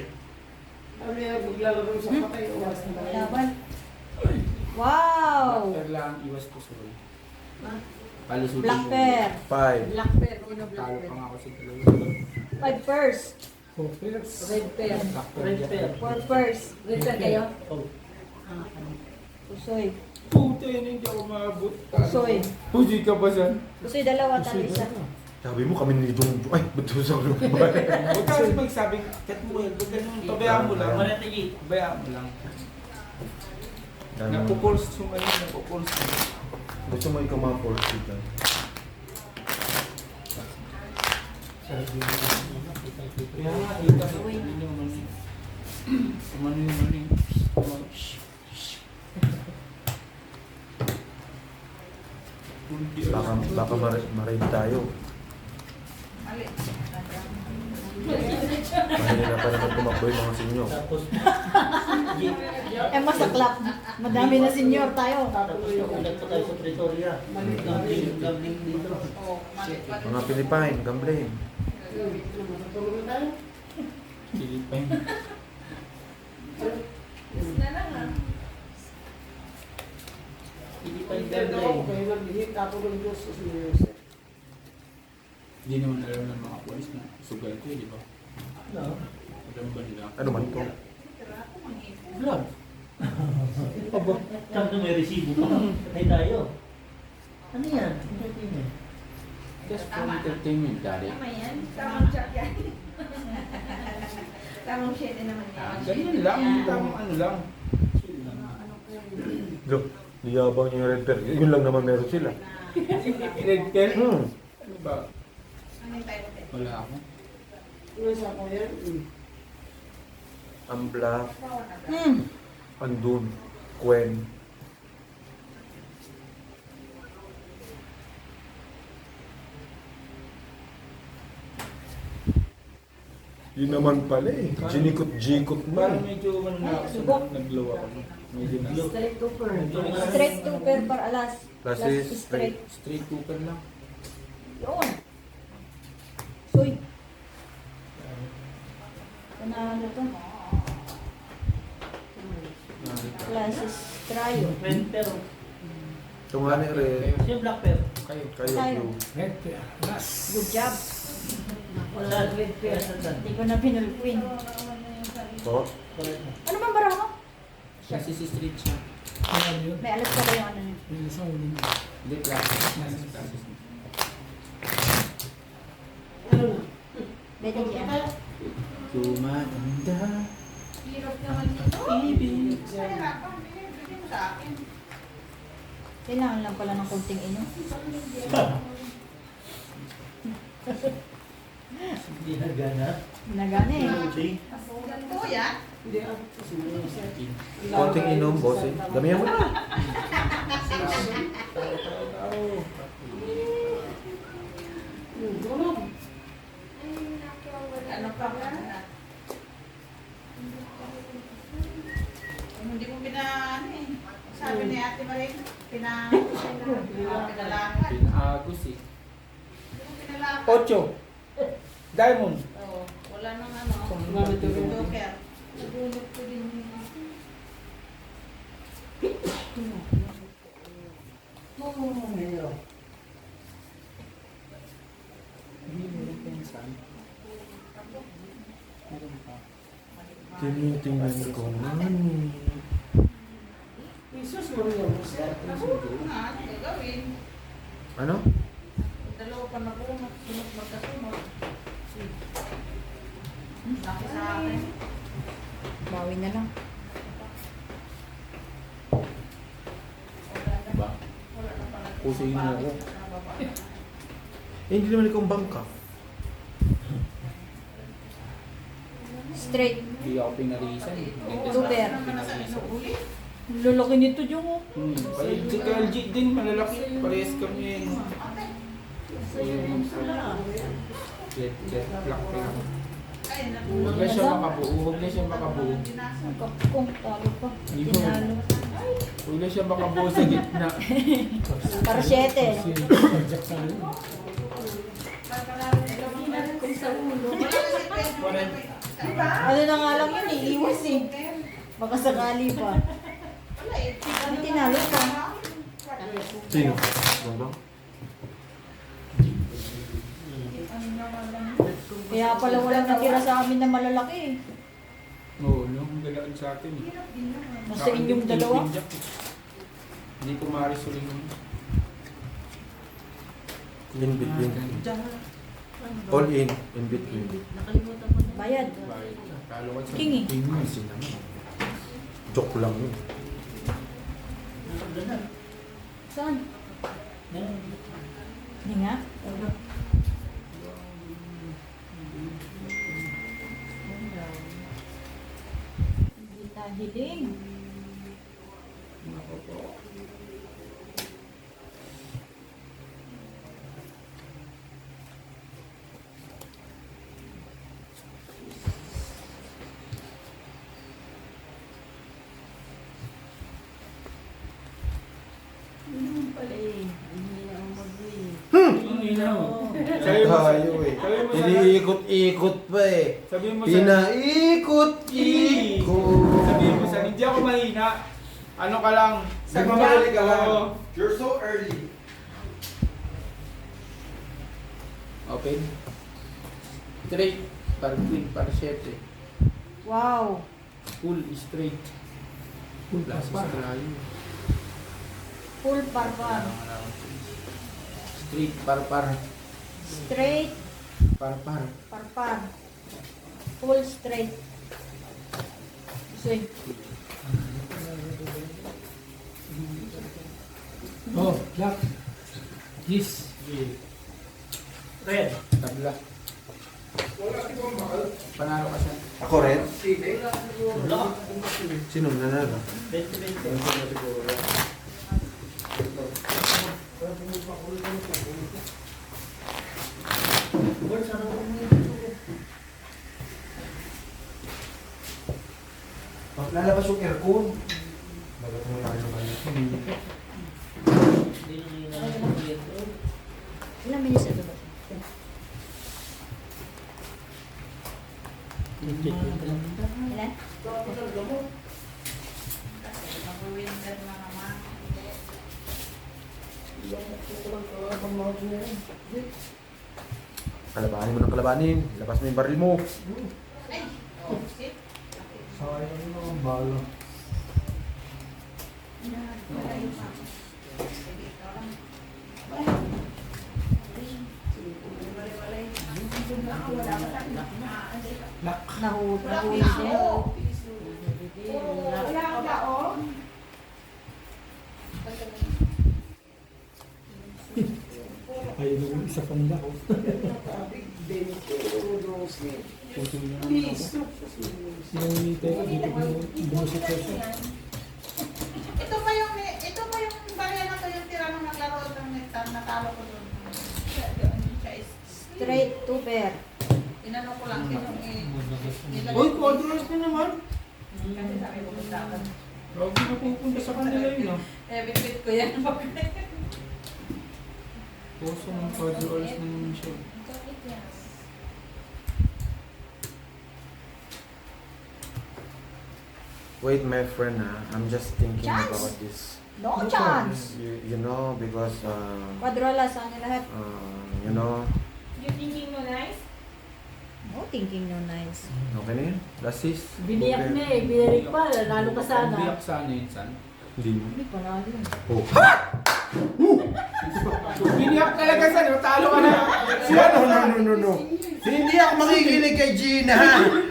[SPEAKER 3] Kami na maglalaro sa patay oras na ba?
[SPEAKER 8] Laban. Wow!
[SPEAKER 4] Pero lang, iwas ko sa roll.
[SPEAKER 3] Ha?
[SPEAKER 4] Palusutin
[SPEAKER 8] Black
[SPEAKER 4] mo.
[SPEAKER 8] pair.
[SPEAKER 1] 5.
[SPEAKER 8] Black pair. Sino black
[SPEAKER 4] Talo
[SPEAKER 8] pair?
[SPEAKER 4] pa nga ako sa dalawa.
[SPEAKER 8] 5 pairs.
[SPEAKER 7] Oh, Felix.
[SPEAKER 8] Red pair.
[SPEAKER 4] Black pair.
[SPEAKER 2] Red pair.
[SPEAKER 8] 4 pairs. Red pair kayo?
[SPEAKER 2] Oh.
[SPEAKER 8] Pusoy.
[SPEAKER 4] Puta yun, hindi ako maabot.
[SPEAKER 8] Pusoy.
[SPEAKER 4] Pusoy ka ba saan?
[SPEAKER 8] Pusoy dalawa, talo isa.
[SPEAKER 1] Sabi mo kami ni Jung Ay, ba't doon sa lumabay?
[SPEAKER 4] Huwag ka kasi magsabing, kat mo yan, huwag ganun, pabayaan mo lang.
[SPEAKER 2] Wala tayo.
[SPEAKER 4] Pabayaan mo lang. Napupulse yung ano, napupulse.
[SPEAKER 1] Gusto mo ikaw mga force dito?
[SPEAKER 4] Kaya nga, kita sa way. Hindi mo mali. Kumano yung mali.
[SPEAKER 1] Baka ma-raid tayo.
[SPEAKER 6] Mali.
[SPEAKER 1] Mahina pa naman tumakbo yung mga sinyo.
[SPEAKER 2] Tapos,
[SPEAKER 8] Eh, masaklap. Madami na senior tayo.
[SPEAKER 2] tapos nakulat pa tayo sa Pretoria. Gambling dito.
[SPEAKER 6] Oh, mali pa rin.
[SPEAKER 1] Mga Pilipine, gambling.
[SPEAKER 3] Matutulog na tayo.
[SPEAKER 4] Philippine.
[SPEAKER 6] Yes na lang ah.
[SPEAKER 2] Philippine
[SPEAKER 3] Hindi daw ako
[SPEAKER 2] gambling.
[SPEAKER 3] kayo naghihit ako ng Diyos sa University.
[SPEAKER 4] Hindi naman alam ng mga polis na sugal ko, di ba?
[SPEAKER 2] No.
[SPEAKER 4] Alam ba nila?
[SPEAKER 1] Ano man to?
[SPEAKER 2] Vlog. Aba, sabi may resibo pa. Patay tayo. Ano yan? Entertainment.
[SPEAKER 4] Just for entertainment, daddy.
[SPEAKER 6] Tama yan. Tamang check yan. Tamang shit naman yan.
[SPEAKER 4] Ganyan lang, tamang ano lang.
[SPEAKER 2] Chill lang.
[SPEAKER 1] Look, niyabang niya yung red pair. Yun lang naman meron sila.
[SPEAKER 4] Red pen?
[SPEAKER 1] Hmm.
[SPEAKER 4] Ano ba?
[SPEAKER 6] Ano yung tayo natin?
[SPEAKER 4] Wala ako.
[SPEAKER 3] Ano sa ako yan?
[SPEAKER 1] Ang black,
[SPEAKER 8] Hmm.
[SPEAKER 1] andun, Quen. Yun naman pala eh. Jinikot-jikot mo
[SPEAKER 4] Parang
[SPEAKER 1] eh.
[SPEAKER 4] medyo ano na ako sa
[SPEAKER 8] Subok.
[SPEAKER 4] naglaw ako. Medyo na.
[SPEAKER 3] Straight to pearl.
[SPEAKER 8] Straight to pair par alas.
[SPEAKER 1] Plus
[SPEAKER 8] Plus
[SPEAKER 1] is
[SPEAKER 8] straight.
[SPEAKER 4] Straight cooker lang.
[SPEAKER 8] Yun. Soy. Panalo to. Plus is tryo.
[SPEAKER 2] Red pair.
[SPEAKER 1] Ito nga ni red.
[SPEAKER 2] Siya black pair.
[SPEAKER 4] Kayo.
[SPEAKER 1] Kayo
[SPEAKER 8] Tayo.
[SPEAKER 1] blue.
[SPEAKER 7] Red pair. Last.
[SPEAKER 8] Good job.
[SPEAKER 2] Wala red pair.
[SPEAKER 8] Hindi ko na pinulquin.
[SPEAKER 1] Po.
[SPEAKER 8] Ano man bara mo?
[SPEAKER 4] Kasi si street siya.
[SPEAKER 7] Ano yun?
[SPEAKER 8] May alas pa ba yung ano niya?
[SPEAKER 7] Yung isang uling.
[SPEAKER 4] Hindi, plastic. Nasa plastic.
[SPEAKER 3] Ano na?
[SPEAKER 8] Pwede yan.
[SPEAKER 4] Tumatanda.
[SPEAKER 6] Hirap naman dito.
[SPEAKER 4] Ibig.
[SPEAKER 6] Mahirapan. Bigyan mo sa akin.
[SPEAKER 8] Kailangan lang pala ng konting ino.
[SPEAKER 2] Hindi na gana.
[SPEAKER 8] Nagana eh.
[SPEAKER 2] Okay.
[SPEAKER 6] Ganito yan.
[SPEAKER 3] Hindi ah. Sumunod sa akin.
[SPEAKER 1] Konting inom, boss eh. Damihan mo na.
[SPEAKER 3] Tulog.
[SPEAKER 6] Ano pa ba? Hindi mo ano eh. Sabi ni Ate Marie, pinalakad.
[SPEAKER 4] Pinagos eh.
[SPEAKER 6] Hindi mo pinalakad.
[SPEAKER 4] 8. Diamond.
[SPEAKER 6] Oo, wala nang ano.
[SPEAKER 3] Gamit yung
[SPEAKER 6] Joker. Nagulog ko din yun.
[SPEAKER 3] Oh, mayo.
[SPEAKER 4] Hindi mo rin pensan. Meron pa.
[SPEAKER 1] Tinitingnan ko naman eh.
[SPEAKER 3] Jesus, Maria.
[SPEAKER 6] Nagulog na, ano gagawin?
[SPEAKER 1] Ano?
[SPEAKER 6] Dalawa pa na po, sunod magkasunod. Laki sa akin.
[SPEAKER 8] Bawi na lang.
[SPEAKER 4] Ba?
[SPEAKER 6] Wala na pala.
[SPEAKER 4] Pusuin mo ako.
[SPEAKER 1] Eh, hindi naman ikaw bangka.
[SPEAKER 8] Straight.
[SPEAKER 4] Hindi ako pinarisan. Ganda
[SPEAKER 8] Super.
[SPEAKER 4] sa pinarisan.
[SPEAKER 8] Lulaki nito yung oh.
[SPEAKER 4] Si LG din, malalaki. Parehas kami. Get plak lang. Huwag na siya makabuo. Huwag na siya makabuo.
[SPEAKER 8] Kung talo pa. Tinalo.
[SPEAKER 4] Huwag na siya makabuo sa gitna.
[SPEAKER 8] Para 7. Ano na nga lang yun eh. Iwas eh. Baka sakali pa. Ano tinalo pa?
[SPEAKER 1] Sino? Bongbong?
[SPEAKER 8] Kaya pala walang natira sa amin na malalaki eh.
[SPEAKER 4] Oo, no? Ang galaan sa atin.
[SPEAKER 8] Nasa inyong dalawa.
[SPEAKER 4] Hindi ko marisulin yun.
[SPEAKER 1] In between. All in between.
[SPEAKER 8] Bayad.
[SPEAKER 4] Talo ka sa
[SPEAKER 8] King eh.
[SPEAKER 1] Kasi naman. Joke lang yun.
[SPEAKER 8] Saan? Hindi nga. Hindi tahiling.
[SPEAKER 4] Ang inaw. Sabi mo,
[SPEAKER 1] Tayo eh.
[SPEAKER 4] sabi mo sa...
[SPEAKER 1] Iniikot-ikot pa eh.
[SPEAKER 4] Sabi mo sa...
[SPEAKER 1] Pinaikot-ikot.
[SPEAKER 4] Sabi mo sa... Hindi ako mahina. Ano ka lang?
[SPEAKER 1] Nagmamadali ka lang.
[SPEAKER 4] Oo.
[SPEAKER 1] You're so early.
[SPEAKER 4] Open. Straight. Para queen. Para 7.
[SPEAKER 8] Wow.
[SPEAKER 4] Full straight. Full plus sa layo.
[SPEAKER 8] Full parpar.
[SPEAKER 4] Straight. Par.
[SPEAKER 8] Straight
[SPEAKER 4] Par.
[SPEAKER 8] parpar. Full straight. Swing.
[SPEAKER 2] Oh, black. Yes. Red.
[SPEAKER 4] Tabla. Panalo ka siya.
[SPEAKER 1] Ako rin?
[SPEAKER 2] Wala.
[SPEAKER 1] Sino nanalo?
[SPEAKER 2] 20-20.
[SPEAKER 1] Lalabas yung aircon. Bagat mo na kayo kanina.
[SPEAKER 8] Ilang minutes ito ba? Ilan?
[SPEAKER 6] Mag-winter na naman.
[SPEAKER 1] Kalabanin mo ng kalabanin. Labas mo yung baril mo.
[SPEAKER 6] Ay! Oh, shit.
[SPEAKER 7] Sayang naman bala.
[SPEAKER 8] Nahuli din.
[SPEAKER 6] Wala ka ba, oh?
[SPEAKER 2] Ay, yung isa pang dako. Sinangilite ko dito ko bumusik ko siya.
[SPEAKER 6] Ito pa yung barya na to yung tira nung naglaro ng netan, natalo ko doon. Siya is
[SPEAKER 8] Straight to pair.
[SPEAKER 6] inano ko lang din yung
[SPEAKER 4] Uy, quadrants na naman.
[SPEAKER 6] Kasi sabi ko dapat.
[SPEAKER 4] Lagi na pupunta sa kanila yun ah.
[SPEAKER 6] Bit ko yan.
[SPEAKER 4] Puso ng quadrants na naman siya.
[SPEAKER 1] Wait, my friend, I'm just thinking
[SPEAKER 8] Chance.
[SPEAKER 1] about this.
[SPEAKER 8] No chance.
[SPEAKER 1] You know, because,
[SPEAKER 8] Quadrola sa akin lahat.
[SPEAKER 1] you know,
[SPEAKER 6] You thinking no nice?
[SPEAKER 8] No thinking no nice.
[SPEAKER 1] okay na yun? Last is?
[SPEAKER 5] Biniyak na eh, biniyak pa, lalo ka sana.
[SPEAKER 4] Biyak sana yun, san?
[SPEAKER 1] Hindi mo.
[SPEAKER 8] Hindi pa na yun.
[SPEAKER 1] Oh.
[SPEAKER 4] Biniyak talaga san, talo ka na.
[SPEAKER 1] No. Hindi ako makikinig kay Gina.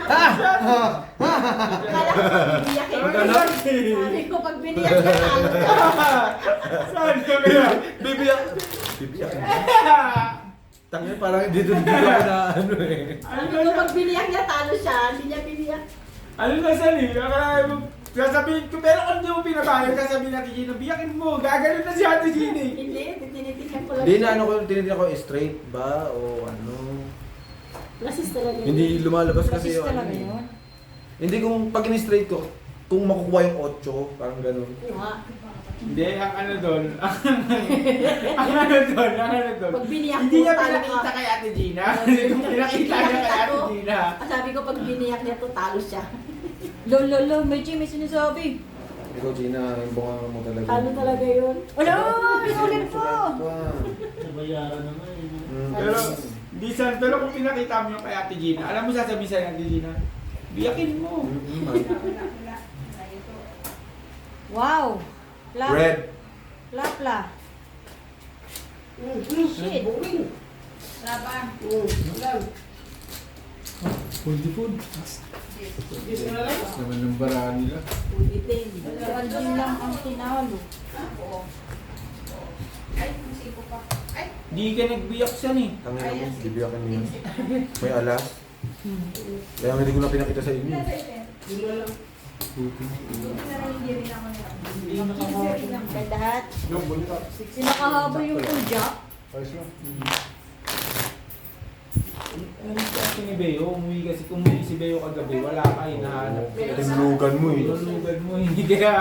[SPEAKER 1] Ha?
[SPEAKER 5] Akala ko biniyak eh. Sabi ko pag biniyak ka, talo ka.
[SPEAKER 4] Saan ka kaya?
[SPEAKER 1] Bibiyak. Bibiyak. Tangin, parang dito ako na ano eh.
[SPEAKER 5] Sabi ko pag biniyak niya, talo siya. Hindi niya biniyak.
[SPEAKER 4] Ano na sali? Akala mo, sasabihin ko, pero kung di mo pinabayad, sasabihin natin Gina, biyakin mo, gaganon na si Ate Gina eh.
[SPEAKER 5] Hindi, tinitingnan ko lang.
[SPEAKER 1] Hindi na ano ko, tinitingnan ko straight ba o ano.
[SPEAKER 5] Lasis talaga. yun.
[SPEAKER 1] Hindi lumalabas kasi
[SPEAKER 8] Rasis
[SPEAKER 1] yung ano.
[SPEAKER 8] talaga
[SPEAKER 1] eh.
[SPEAKER 8] yun.
[SPEAKER 1] Hindi kung pag in-straight ko, kung makukuha yung 8, parang ganun.
[SPEAKER 5] Kuha.
[SPEAKER 4] Hindi, ang ano doon, ang ano doon.
[SPEAKER 5] Pag biniyak
[SPEAKER 4] Hindi
[SPEAKER 5] mo,
[SPEAKER 4] niya
[SPEAKER 5] talo
[SPEAKER 4] pinakita
[SPEAKER 5] ka.
[SPEAKER 4] kay Ate Gina. Hindi kung pinakita niya kay Ate Gina.
[SPEAKER 5] Sabi ko pag biniyak niya to, talo siya.
[SPEAKER 8] Lolo, may sinasabi.
[SPEAKER 1] Ikaw, Gina, yung bunga mo talaga.
[SPEAKER 5] Talo talaga yun.
[SPEAKER 8] Wala, inulit po.
[SPEAKER 2] Sa bayaran na nga eh.
[SPEAKER 4] Pero, di san, pero kung pinakita mo yung kay Ate Gina, alam mo sasabihin sa'yo Ate Gina, biyakin mo.
[SPEAKER 8] Wow. Pla.
[SPEAKER 1] Red.
[SPEAKER 8] Pla. Shit.
[SPEAKER 3] Boring.
[SPEAKER 6] Laban.
[SPEAKER 3] Lang.
[SPEAKER 4] Pundipun.
[SPEAKER 3] Yes, na lang.
[SPEAKER 4] Naman ng baraan nila.
[SPEAKER 5] Ulitin.
[SPEAKER 8] Aldin lang ang tinalo.
[SPEAKER 6] Ay, musibo pa. Ay,
[SPEAKER 4] Di ka nagbiyak siya ni.
[SPEAKER 1] Tangin mo, bibiyakan mo yun. May alas. Kaya hindi ko na pinakita sa inyo.
[SPEAKER 3] Yun na lang.
[SPEAKER 2] Hindi nakakapon.
[SPEAKER 8] Kay lahat.
[SPEAKER 7] Yung bulita.
[SPEAKER 8] Sinakahabol yung kudyak.
[SPEAKER 7] Ayos lang.
[SPEAKER 4] Ano kasi ni Beo, umuwi kasi kung umuwi si Beo kagabi, wala ka hinahanap.
[SPEAKER 1] Tinulugan mo eh.
[SPEAKER 4] Tinulugan mo eh. Kaya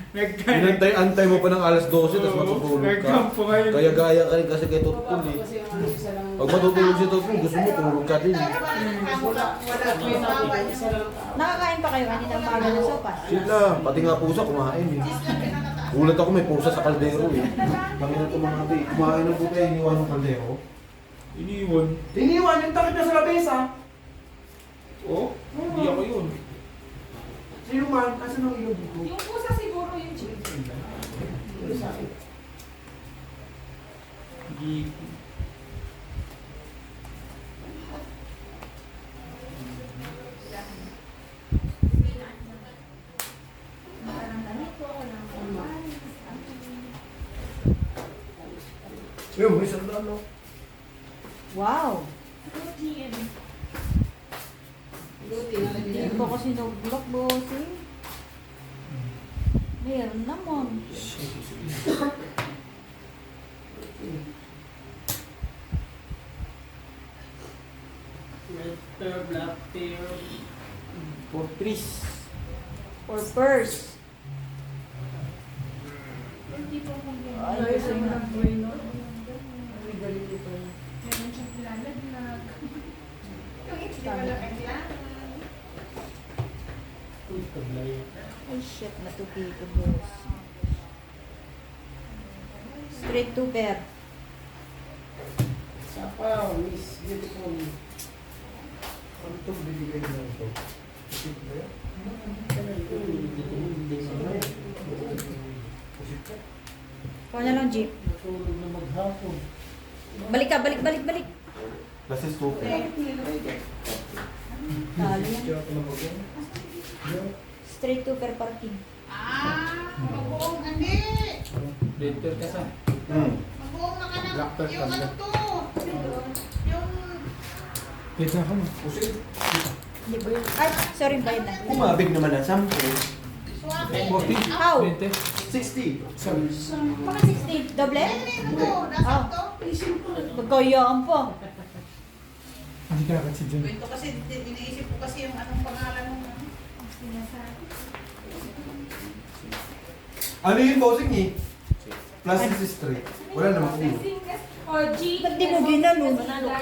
[SPEAKER 1] Inantay-antay mo pa ng alas 12, tapos matutulog ka.
[SPEAKER 4] nagkampo ngayon.
[SPEAKER 1] Kaya gaya ka rin kasi kay Tutol eh.
[SPEAKER 3] Kasi ang ano, isa lang.
[SPEAKER 1] Pag matutulog si Tutol, gusto mo tulog ka din.
[SPEAKER 6] wala. May bawa niya.
[SPEAKER 3] Isa lang.
[SPEAKER 8] Nakakain pa kayo kanina umaga ng sopas.
[SPEAKER 1] Sila, pati nga pusa kumain eh. Gulat ako may pusa sa kaldero eh. Panginoon ko mga di, kumain ng puta yung iniwan ng kaldero.
[SPEAKER 4] Iniwan.
[SPEAKER 1] Iniwan, yung takip niya sa labesa.
[SPEAKER 4] Oh, hindi ako yun.
[SPEAKER 1] Sino man? Asan ang ilog dito?
[SPEAKER 6] Yung pusa siguro yung chicken.
[SPEAKER 4] Hindi.
[SPEAKER 7] Yung may sandal, no?
[SPEAKER 8] Wow.
[SPEAKER 3] Luti na lang
[SPEAKER 8] Hindi
[SPEAKER 3] yan.
[SPEAKER 8] ko kasi nag-block bossing. Meron naman.
[SPEAKER 2] Red pair, black pair.
[SPEAKER 4] Fortress.
[SPEAKER 8] Or purse.
[SPEAKER 5] Ay, gusto mo ng bueno.
[SPEAKER 6] Meron siyang ilalaglag. Yung hindi wala kailangan.
[SPEAKER 2] Uy, taglay.
[SPEAKER 8] Ay shit, natupi ko boss. Straight to pair.
[SPEAKER 3] Sapaw, Miss Beautiful.
[SPEAKER 7] Ano itong binigay mo ito? Isip ba yan? Isip ka?
[SPEAKER 8] Ikaw na lang, Jeep.
[SPEAKER 2] Natulog na maghapon.
[SPEAKER 8] Balik ka, balik.
[SPEAKER 1] Last is 2.
[SPEAKER 8] Talo yan.
[SPEAKER 7] Kaya ako na yan?
[SPEAKER 8] Straight to pair parking.
[SPEAKER 6] Mabuong, hindi.
[SPEAKER 4] Later ka sa.
[SPEAKER 6] Mabuong na ka na.
[SPEAKER 4] Black pepper
[SPEAKER 6] Yung ano
[SPEAKER 4] lang.
[SPEAKER 6] to. Yung
[SPEAKER 4] Pizza ka mo.
[SPEAKER 7] Pusin.
[SPEAKER 8] Hindi ba yun? Ay, sorry, bayad na.
[SPEAKER 1] Umabig naman ng 10.
[SPEAKER 6] swaki.
[SPEAKER 8] How?
[SPEAKER 1] 60.
[SPEAKER 8] Baka 60. Doble?
[SPEAKER 6] Ano to? Nasaan to?
[SPEAKER 8] Magkayaan pa.
[SPEAKER 4] Hindi ka kasi dyan.
[SPEAKER 6] Kwento kasi, iniisip ko kasi yung anong pangalan mo. Sinasabi.
[SPEAKER 1] Ano yun, bossing eh? Plus is straight. Wala namang ulo.
[SPEAKER 8] Ba't di mo ginano?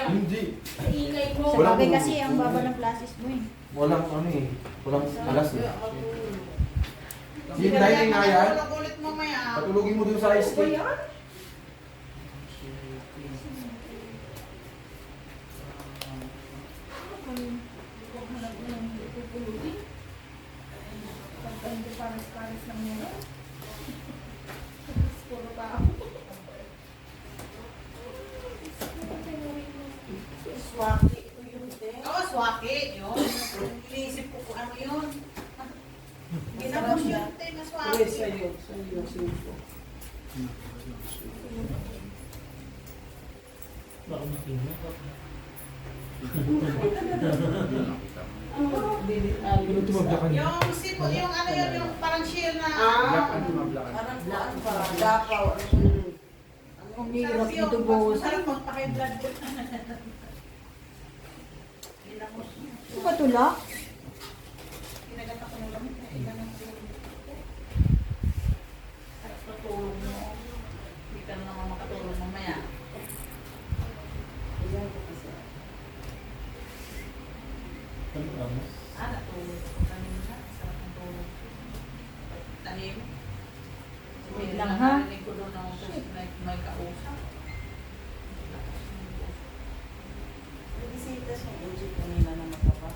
[SPEAKER 1] Hindi.
[SPEAKER 8] Sa
[SPEAKER 1] Walang
[SPEAKER 8] bagay
[SPEAKER 1] ulo.
[SPEAKER 8] kasi ang baba ng plasis mo eh.
[SPEAKER 1] Walang ano eh. Walang alas eh. Hintayin nga yan.
[SPEAKER 6] Ulit mamaya.
[SPEAKER 1] Patulugin mo dun sa ice cake.
[SPEAKER 6] Pares-pares lang yun. Puro tao. Swaki. Oo, swaki. Yun. Iniisip ko kung ano yun. Ginagos yun, te, na swaki.
[SPEAKER 3] Yes, sa'yo. Sa'yo.
[SPEAKER 2] Baka makinyo.
[SPEAKER 7] Ano tumablakan niya?
[SPEAKER 6] Yung sipo, yung ano yun, yung parang shield na...
[SPEAKER 4] Black ano mablakan.
[SPEAKER 6] Parang
[SPEAKER 3] Lahat
[SPEAKER 6] ano
[SPEAKER 3] pa,
[SPEAKER 6] pa.
[SPEAKER 3] dapaw.
[SPEAKER 8] Ang hirap
[SPEAKER 6] Sarap yun.
[SPEAKER 8] ito buhos.
[SPEAKER 6] Sarap magpaka-blood ko.
[SPEAKER 8] Ano ba tulak?
[SPEAKER 6] Kinagat ako ng lamit. Ilan ang sarap natulog mo. Hindi ka na naman makatulog mamaya. Natulog ko kanina. Sarap ng tulog. Tanim.
[SPEAKER 8] Wait lang, ha?
[SPEAKER 6] Narinig ko doon ng may kausap.
[SPEAKER 3] Bisita sa budget kanina na magpapa.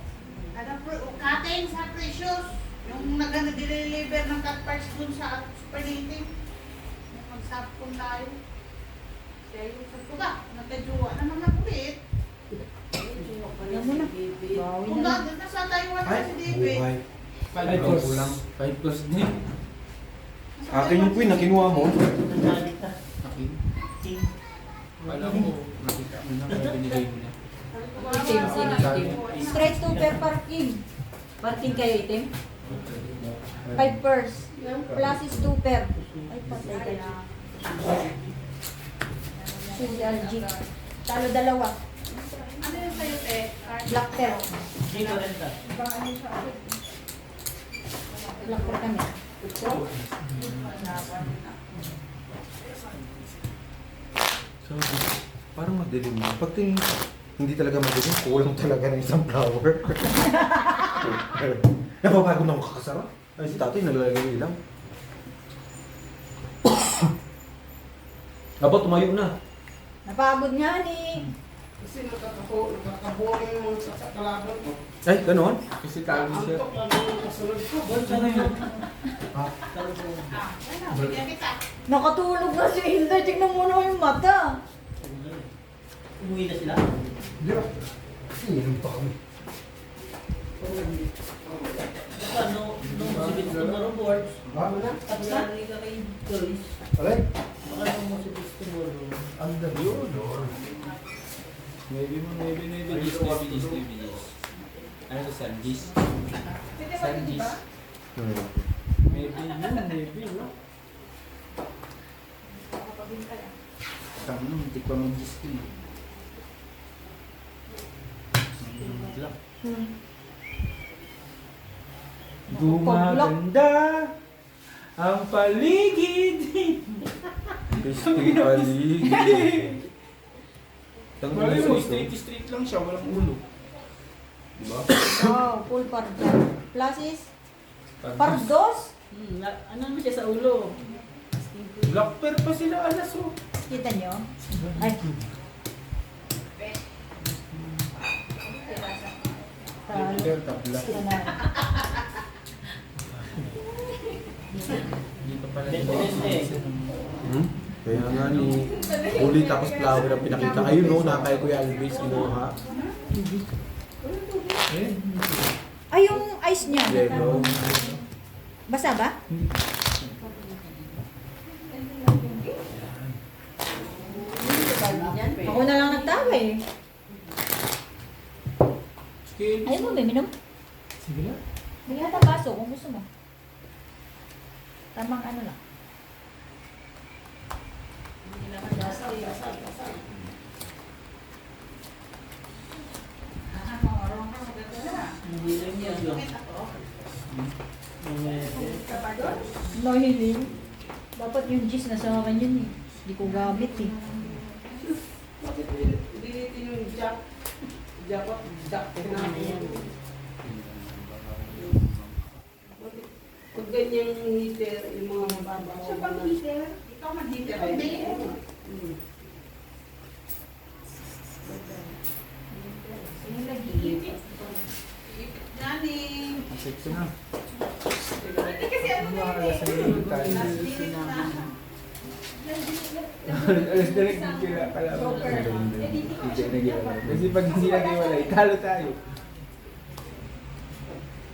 [SPEAKER 6] Cutting sa Precious. Yung nag-deliver ng cut parts dun sa super native. Yung magsapon tayo. Kaya yung sabi ko ba, nagkajuwa naman na ulit.
[SPEAKER 8] Alam mo na. Bawi
[SPEAKER 6] Kung
[SPEAKER 8] na lang.
[SPEAKER 6] nasa Taiwan na
[SPEAKER 1] Ay,
[SPEAKER 6] si David.
[SPEAKER 1] buhay.
[SPEAKER 4] 5 plus.
[SPEAKER 1] Kulang.
[SPEAKER 4] 5 plus din.
[SPEAKER 1] Akin yung queen na kinuha mo.
[SPEAKER 2] Nagalit ka.
[SPEAKER 4] Akin.
[SPEAKER 2] Ting.
[SPEAKER 4] Kala ko, nakita mo na kaya binigay mo na.
[SPEAKER 8] Itim, sino itim? Straight to per parking. Parking kayo itim? 5 pers. Plus is 2 per. Ay, patay ka na. CLG. Talo dalawa.
[SPEAKER 6] Ano yung sa'yo, te?
[SPEAKER 8] Black per.
[SPEAKER 2] Dito rin ka.
[SPEAKER 8] Black per kami.
[SPEAKER 1] So, parang madilim na. Pag tingin, hindi talaga madilim, kulang talaga ng isang flower. Napabago na ako kakasara. Ay, si tatay naglalagay ng ilaw. Aba, tumayo na.
[SPEAKER 8] Napagod nga ni.
[SPEAKER 3] Kasi nakakabuang yung sa kalaban ko.
[SPEAKER 1] Ay, gano'n?
[SPEAKER 4] Kasi talo siya.
[SPEAKER 3] Antok lang yung kasunod ko.
[SPEAKER 2] Sana yun.
[SPEAKER 6] Bigyan kita.
[SPEAKER 8] Nakatulog na si Hilda. Tignan mo na yung mata.
[SPEAKER 2] Umuwi na sila.
[SPEAKER 7] Hindi na. Ininom pa kami.
[SPEAKER 2] Baka nung sibit ko na reports,
[SPEAKER 7] Ha?
[SPEAKER 2] at lari ka kay Joyce,
[SPEAKER 7] Alay?
[SPEAKER 2] baka nung sibit ko tomorrow.
[SPEAKER 7] Ang dami yun.
[SPEAKER 4] Maybe, Gis. Ano sa Gis?
[SPEAKER 6] Pwede ba yun, di ba?
[SPEAKER 4] Maybe yun.
[SPEAKER 6] Kapabinta yan.
[SPEAKER 4] Tama naman, hindi pa mag-Gis ko eh. Black. Gumaganda ang paligid.
[SPEAKER 1] Pisting paligid.
[SPEAKER 4] Bali mo, straight lang siya, walang ulo. Diba?
[SPEAKER 8] Wow, full parda. Plus is pardos.
[SPEAKER 2] Ano mo siya sa ulo?
[SPEAKER 4] Black pair pa sila alas oh.
[SPEAKER 8] Kita nyo? Ay. Talo.
[SPEAKER 4] Tabla.
[SPEAKER 8] Sila na.
[SPEAKER 4] Hindi pa pala
[SPEAKER 1] Hmm? Kaya nga ni uli tapos flower ang pinakita. Ayun no, na kay Kuya Alvis kinuha.
[SPEAKER 8] Ay, yung ice niya.
[SPEAKER 1] Yellow.
[SPEAKER 8] Basa ba? Ako na lang nagtawa eh.
[SPEAKER 4] Scale.
[SPEAKER 8] Ayaw mo, minom?
[SPEAKER 4] Sige na.
[SPEAKER 8] Bigyan ka baso kung gusto mo. Tamang ano lang.
[SPEAKER 6] Hindi naman basag. Marunong ka maganda na.
[SPEAKER 2] Hindi lang yan yun.
[SPEAKER 6] Bakit ako? Ka pa doon?
[SPEAKER 8] Nahiling. Dapat yung gis na sa akin yun eh. Hindi ko gamit eh.
[SPEAKER 3] Bakit dilitin yung jack? Jack, namin. Pag ganyang heater, yung mga mababaw.
[SPEAKER 6] Siya pang heater. Ikaw mag-heater. Hindi.
[SPEAKER 8] Yung nag-iipit.
[SPEAKER 6] Naning.
[SPEAKER 4] Sexy na.
[SPEAKER 6] Hindi kasi ano na yun eh. Last minute na.
[SPEAKER 4] Alas na nagkikila pala. Hindi nagkikila. Kasi pag hindi nagkiwalay, talo tayo.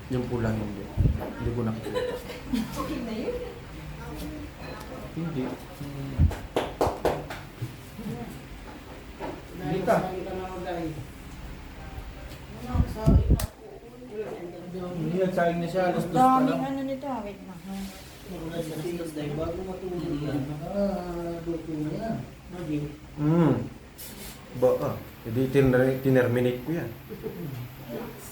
[SPEAKER 1] Yung pula hindi. Hindi ko nakikita.
[SPEAKER 8] Okay na yun.
[SPEAKER 4] Hindi. Hindi ka. Hindi, nagsaing na siya. Alas 2 pa
[SPEAKER 8] Daming
[SPEAKER 4] lang.
[SPEAKER 8] ano nito, wait na. Ha?
[SPEAKER 2] Bago matulog yan, nakaluto na yan.
[SPEAKER 1] Ba, hindi tinerminate ko yan.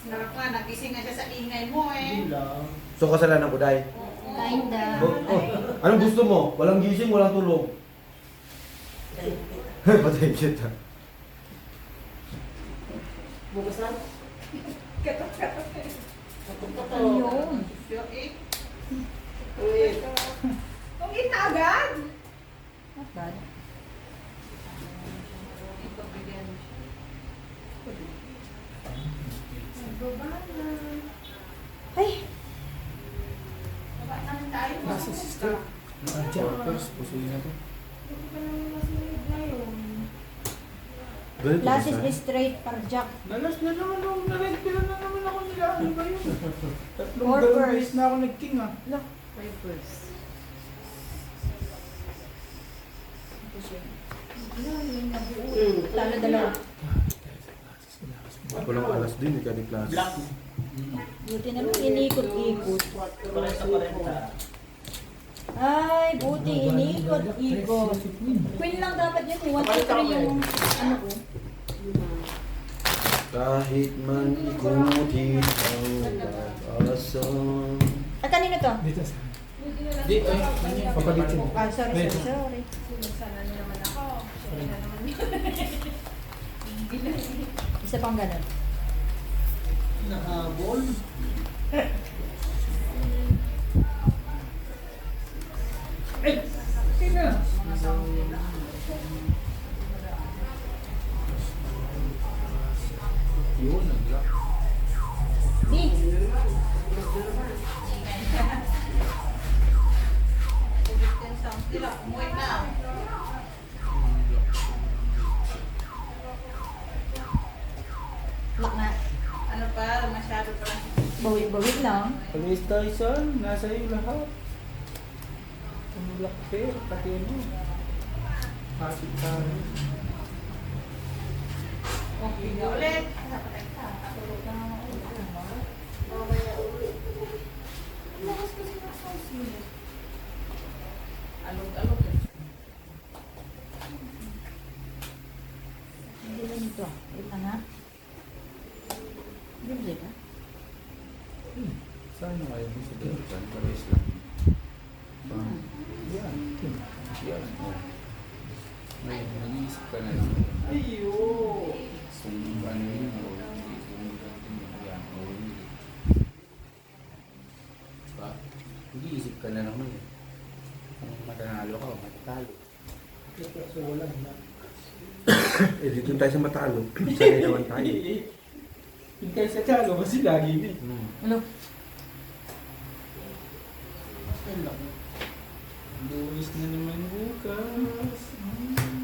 [SPEAKER 6] Sarap nga, nagising nga siya sa ingay mo eh.
[SPEAKER 2] Hindi lang.
[SPEAKER 1] So, kasalanan ko, Day.
[SPEAKER 8] Kinda.
[SPEAKER 1] Anong gusto mo? Walang gising, walang tulog. Patay kita.
[SPEAKER 3] Bukas na.
[SPEAKER 8] Ano yun?
[SPEAKER 6] Yung eh,
[SPEAKER 3] Uy.
[SPEAKER 5] Tumingin na agad.
[SPEAKER 8] Not bad.
[SPEAKER 6] ipagbigyan mo siya.
[SPEAKER 8] Ay,
[SPEAKER 6] Baba namin tayo.
[SPEAKER 4] Nasa sister. First, pusuin na to.
[SPEAKER 1] Ganito ba
[SPEAKER 8] classes
[SPEAKER 1] siya?
[SPEAKER 8] is straight par jack.
[SPEAKER 4] Nalas na naman ako, na-regular na naman ako nila. Ano ba yun? Tatlong
[SPEAKER 8] Four
[SPEAKER 4] dalawang
[SPEAKER 8] first.
[SPEAKER 4] beses na ako nag-king ah.
[SPEAKER 8] Look. Talo dalawa.
[SPEAKER 1] Walang alas din, ikaw di klase.
[SPEAKER 2] Black.
[SPEAKER 8] Buti naman inikot-ikot.
[SPEAKER 2] Parenta, parenta.
[SPEAKER 8] Ay, buti inikot-ikot. Queen lang dapat yun eh. 1, 2, 3 yung ano ko.
[SPEAKER 1] Kahit man ikutin ang pag-asang.
[SPEAKER 8] At kanino to?
[SPEAKER 7] Dito sa...
[SPEAKER 4] Dito eh.
[SPEAKER 7] Papalitin.
[SPEAKER 8] Ah, sorry.
[SPEAKER 5] Sana na naman ako. Sana na naman yun.
[SPEAKER 8] Isa pang ganun.
[SPEAKER 2] Nahabol.
[SPEAKER 4] Eh! Okay na. Yun, nag-lock.
[SPEAKER 8] Di.
[SPEAKER 6] Sila, umuwi na.
[SPEAKER 8] Lock na.
[SPEAKER 6] Ano pa, masyado pa lang.
[SPEAKER 8] Bawit-bawit lang.
[SPEAKER 4] Alis tayo son, nasa iyo lahat. Ang lock fair, pati ano. Kapit tayo.
[SPEAKER 6] Okay na ulit. Alog-alog.
[SPEAKER 8] Hindi lang ito. Wait lang ha. Bibli ka?
[SPEAKER 4] Saan yung ayaw mo sa dito? Pares lang. Yan. Yan. Oh. Ngayon, nag-iisip ka na lang.
[SPEAKER 3] Ayo.
[SPEAKER 4] Kung ano yun, o hindi, kung yan, o hindi. Diba? Nag-iisip ka na naman eh. Kung matanalo ka o matatalo.
[SPEAKER 2] So, wala na.
[SPEAKER 1] Eh, dito tayo sa matalo. Sanay naman tayo.
[SPEAKER 4] Hintay sa talo kasi lagi na eh.
[SPEAKER 8] Ano?
[SPEAKER 4] Lunis na naman bukas.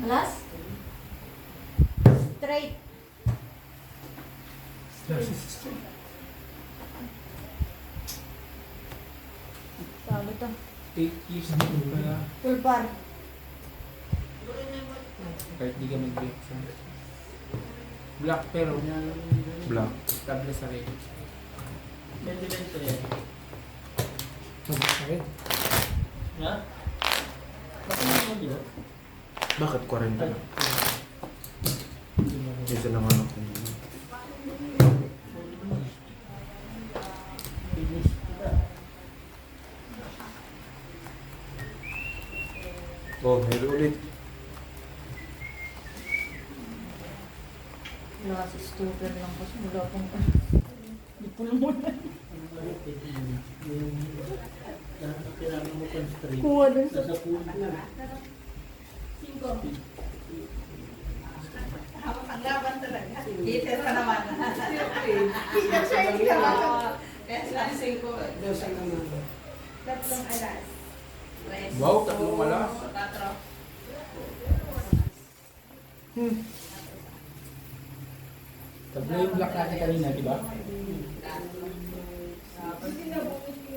[SPEAKER 8] Alas? Straight. Talo to.
[SPEAKER 4] 8 years na pala.
[SPEAKER 8] Full par.
[SPEAKER 4] Kahit di ka mag-break sa black pero
[SPEAKER 1] Black.
[SPEAKER 4] stable sa red.
[SPEAKER 2] Bento yan.
[SPEAKER 7] Magkakait.
[SPEAKER 2] Ha? Bakit naman yun?
[SPEAKER 1] Bakit 40 na? Isa naman ako.
[SPEAKER 2] Finish kita.
[SPEAKER 1] Oh, meron ulit.
[SPEAKER 8] Wala kasi stupid lang kasi wala pang Di po lang muna.
[SPEAKER 2] Ano, pwede yun. Yung lahat ng kailangan mo constraint.
[SPEAKER 8] Kuha dun sa...
[SPEAKER 2] Nasa pool mo.
[SPEAKER 6] Hawak ang laban talaga. Hitter pa naman.
[SPEAKER 3] Hitter siya, hindi ka ba?
[SPEAKER 6] Kaya sila 5.
[SPEAKER 3] Dos ang naman.
[SPEAKER 5] Tatlong alas.
[SPEAKER 4] Wow, tatlong alas.
[SPEAKER 6] 4.
[SPEAKER 4] Tabla yung black natin kanina, di ba?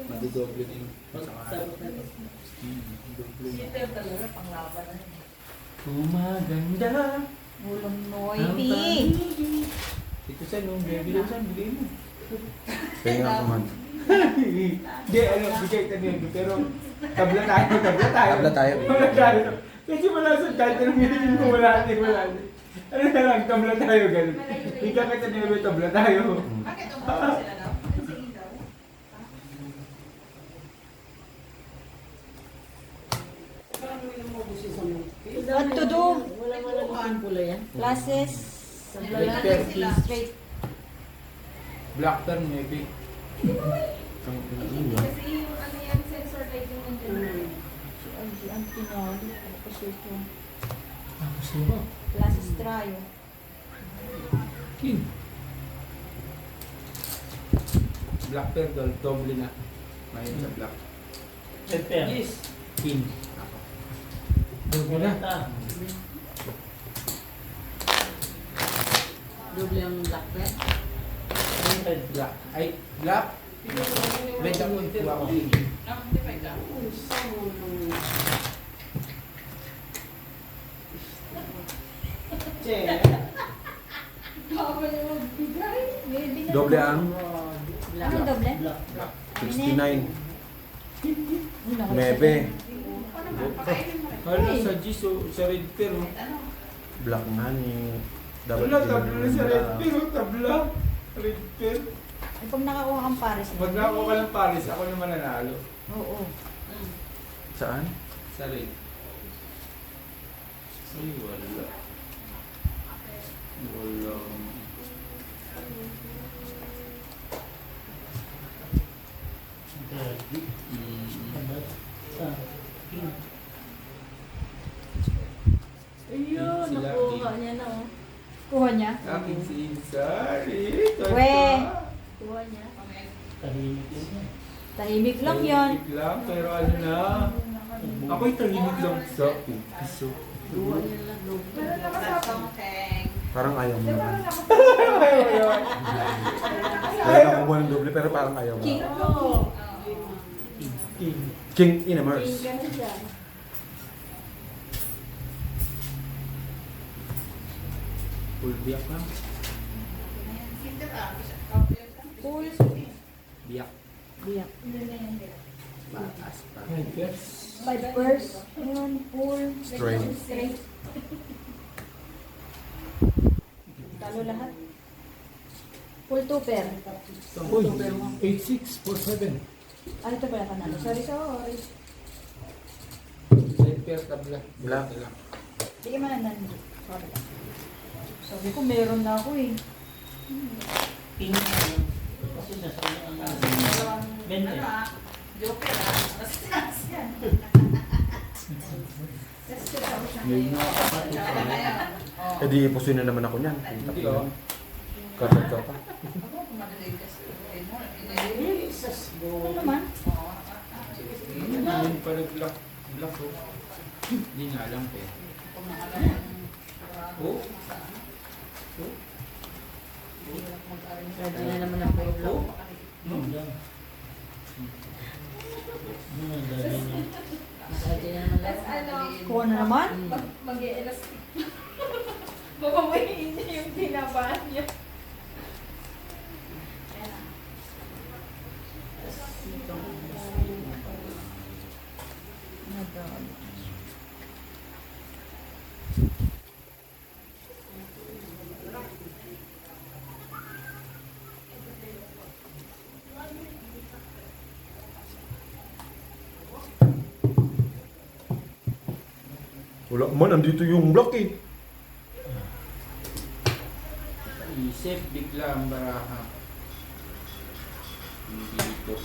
[SPEAKER 4] Madudoble din.
[SPEAKER 2] Magsabot na ito.
[SPEAKER 6] Hitter talaga pang laban.
[SPEAKER 4] Gumaganda
[SPEAKER 8] Ulong noy.
[SPEAKER 4] Ito sa nung baby lang sa bigay mo.
[SPEAKER 1] Kaya nga man.
[SPEAKER 4] Hindi, ano, bigay ka nito. Pero tabla tayo.
[SPEAKER 1] Tabla tayo.
[SPEAKER 4] Tabla tayo. Kasi wala sa kahit anong bilhin ko, wala din. Ano na lang, tabla tayo, ganun. Hindi ka kita nilo, tabla tayo.
[SPEAKER 6] Bakit umuha sila daw? Sa ilaw?
[SPEAKER 3] Parang may lumabos yung sa mga.
[SPEAKER 8] What to do?
[SPEAKER 3] Wala ang pula yan.
[SPEAKER 8] Classes.
[SPEAKER 6] Lalaki sila.
[SPEAKER 8] Straight.
[SPEAKER 4] Black turn, maybe.
[SPEAKER 1] Ang ina.
[SPEAKER 5] Kasi yung ano yan, sensor light yung nandiyan.
[SPEAKER 8] Ang pinali. Tapos ito.
[SPEAKER 2] Tapos mo.
[SPEAKER 8] Classes trial.
[SPEAKER 4] King. Black pair, doble na. Ngayon sa black.
[SPEAKER 2] Pepper.
[SPEAKER 3] Yes.
[SPEAKER 4] King.
[SPEAKER 2] Doble na.
[SPEAKER 3] Doble ang black pen.
[SPEAKER 4] Black. Ay, black. Red ako yung kuha ko.
[SPEAKER 6] Ah, di ba ikaw?
[SPEAKER 3] Che.
[SPEAKER 5] Baka niya magbigay. Maybe na.
[SPEAKER 1] Doble ang
[SPEAKER 8] Ano doble?
[SPEAKER 1] 69.
[SPEAKER 8] Ano,
[SPEAKER 1] 9.
[SPEAKER 6] Ano naman, pakainin mo rin.
[SPEAKER 4] Hala, sa G's, sa red pair. Oh.
[SPEAKER 6] Ano?
[SPEAKER 1] Black nga ni.
[SPEAKER 4] Tabla, tabla na sa red pair. Oh, tabla. Red pair.
[SPEAKER 8] Ay, pag nakakuha kang pares na.
[SPEAKER 4] Pag nakuha ka ng Paris, ako naman nanalo.
[SPEAKER 8] Oo.
[SPEAKER 1] Saan?
[SPEAKER 4] Sa red. Ay, wala. Wala.
[SPEAKER 5] Ayun,
[SPEAKER 4] Sila,
[SPEAKER 5] nakuha
[SPEAKER 4] King.
[SPEAKER 5] niya na oh.
[SPEAKER 8] Kuha niya?
[SPEAKER 4] Aking si Sari.
[SPEAKER 8] We.
[SPEAKER 5] Kuha niya.
[SPEAKER 2] Tahimik yun.
[SPEAKER 8] Tahimik lang yon.
[SPEAKER 4] Tahimik lang, pero ano na. Ako'y tahimik lang sa piso.
[SPEAKER 3] Kuha niya lang doble.
[SPEAKER 5] Pero nakasama.
[SPEAKER 6] Something.
[SPEAKER 1] Parang ayaw mo naman.
[SPEAKER 4] Ayun.
[SPEAKER 1] Kaya nakuha ng doble pero parang ayaw mo.
[SPEAKER 8] King.
[SPEAKER 5] Oo.
[SPEAKER 4] King.
[SPEAKER 1] King Inamers.
[SPEAKER 5] King ka na siya.
[SPEAKER 4] Full biyak lang.
[SPEAKER 6] Ayan, Kinder ah. Copy of them.
[SPEAKER 8] Full.
[SPEAKER 4] Biyak.
[SPEAKER 8] Biyak.
[SPEAKER 5] Hindi na yan.
[SPEAKER 4] Mataas pa.
[SPEAKER 2] Pepper.
[SPEAKER 8] 5 pairs. Ayun, full.
[SPEAKER 1] Straight.
[SPEAKER 8] Straight. Talo lahat. Full 2 pair.
[SPEAKER 2] Uy, 8647.
[SPEAKER 8] Ah, ito pala panalo. Sorry.
[SPEAKER 4] Red pair tabla.
[SPEAKER 1] Black.
[SPEAKER 4] lang.
[SPEAKER 8] Sige man nandun. Sorry. Sabi ko meron na ako eh.
[SPEAKER 2] King. Kasi nasa ang
[SPEAKER 6] Dalawang,
[SPEAKER 2] Bente.
[SPEAKER 6] ano ah, joker ah. Basta yan. Kasi daw siya
[SPEAKER 4] Ngayon na
[SPEAKER 6] ngayon.
[SPEAKER 4] kapatid.
[SPEAKER 6] Dalawa na yan. Oo.
[SPEAKER 1] Eh di pusoy na naman ako niyan.
[SPEAKER 4] Hindi oh.
[SPEAKER 1] Kapag ka pa.
[SPEAKER 6] Ako, madali kasi.
[SPEAKER 3] Jesus,
[SPEAKER 8] Ano
[SPEAKER 3] bro.
[SPEAKER 8] naman?
[SPEAKER 6] Oo.
[SPEAKER 4] Ngayon pa nag-black. Black oh. Hindi nga alam eh.
[SPEAKER 6] Kung nakalaman.
[SPEAKER 4] Oh.
[SPEAKER 3] Pwede na naman ang puro. Pwede na naman
[SPEAKER 5] Tapos
[SPEAKER 3] lang.
[SPEAKER 5] ano,
[SPEAKER 8] Kuha na naman?
[SPEAKER 5] mag-e-elastic. Mamawain niya yung binabahan niya.
[SPEAKER 1] Wala man, nandito yung block eh.
[SPEAKER 4] Isip, bigla ang baraha. Hindi ito.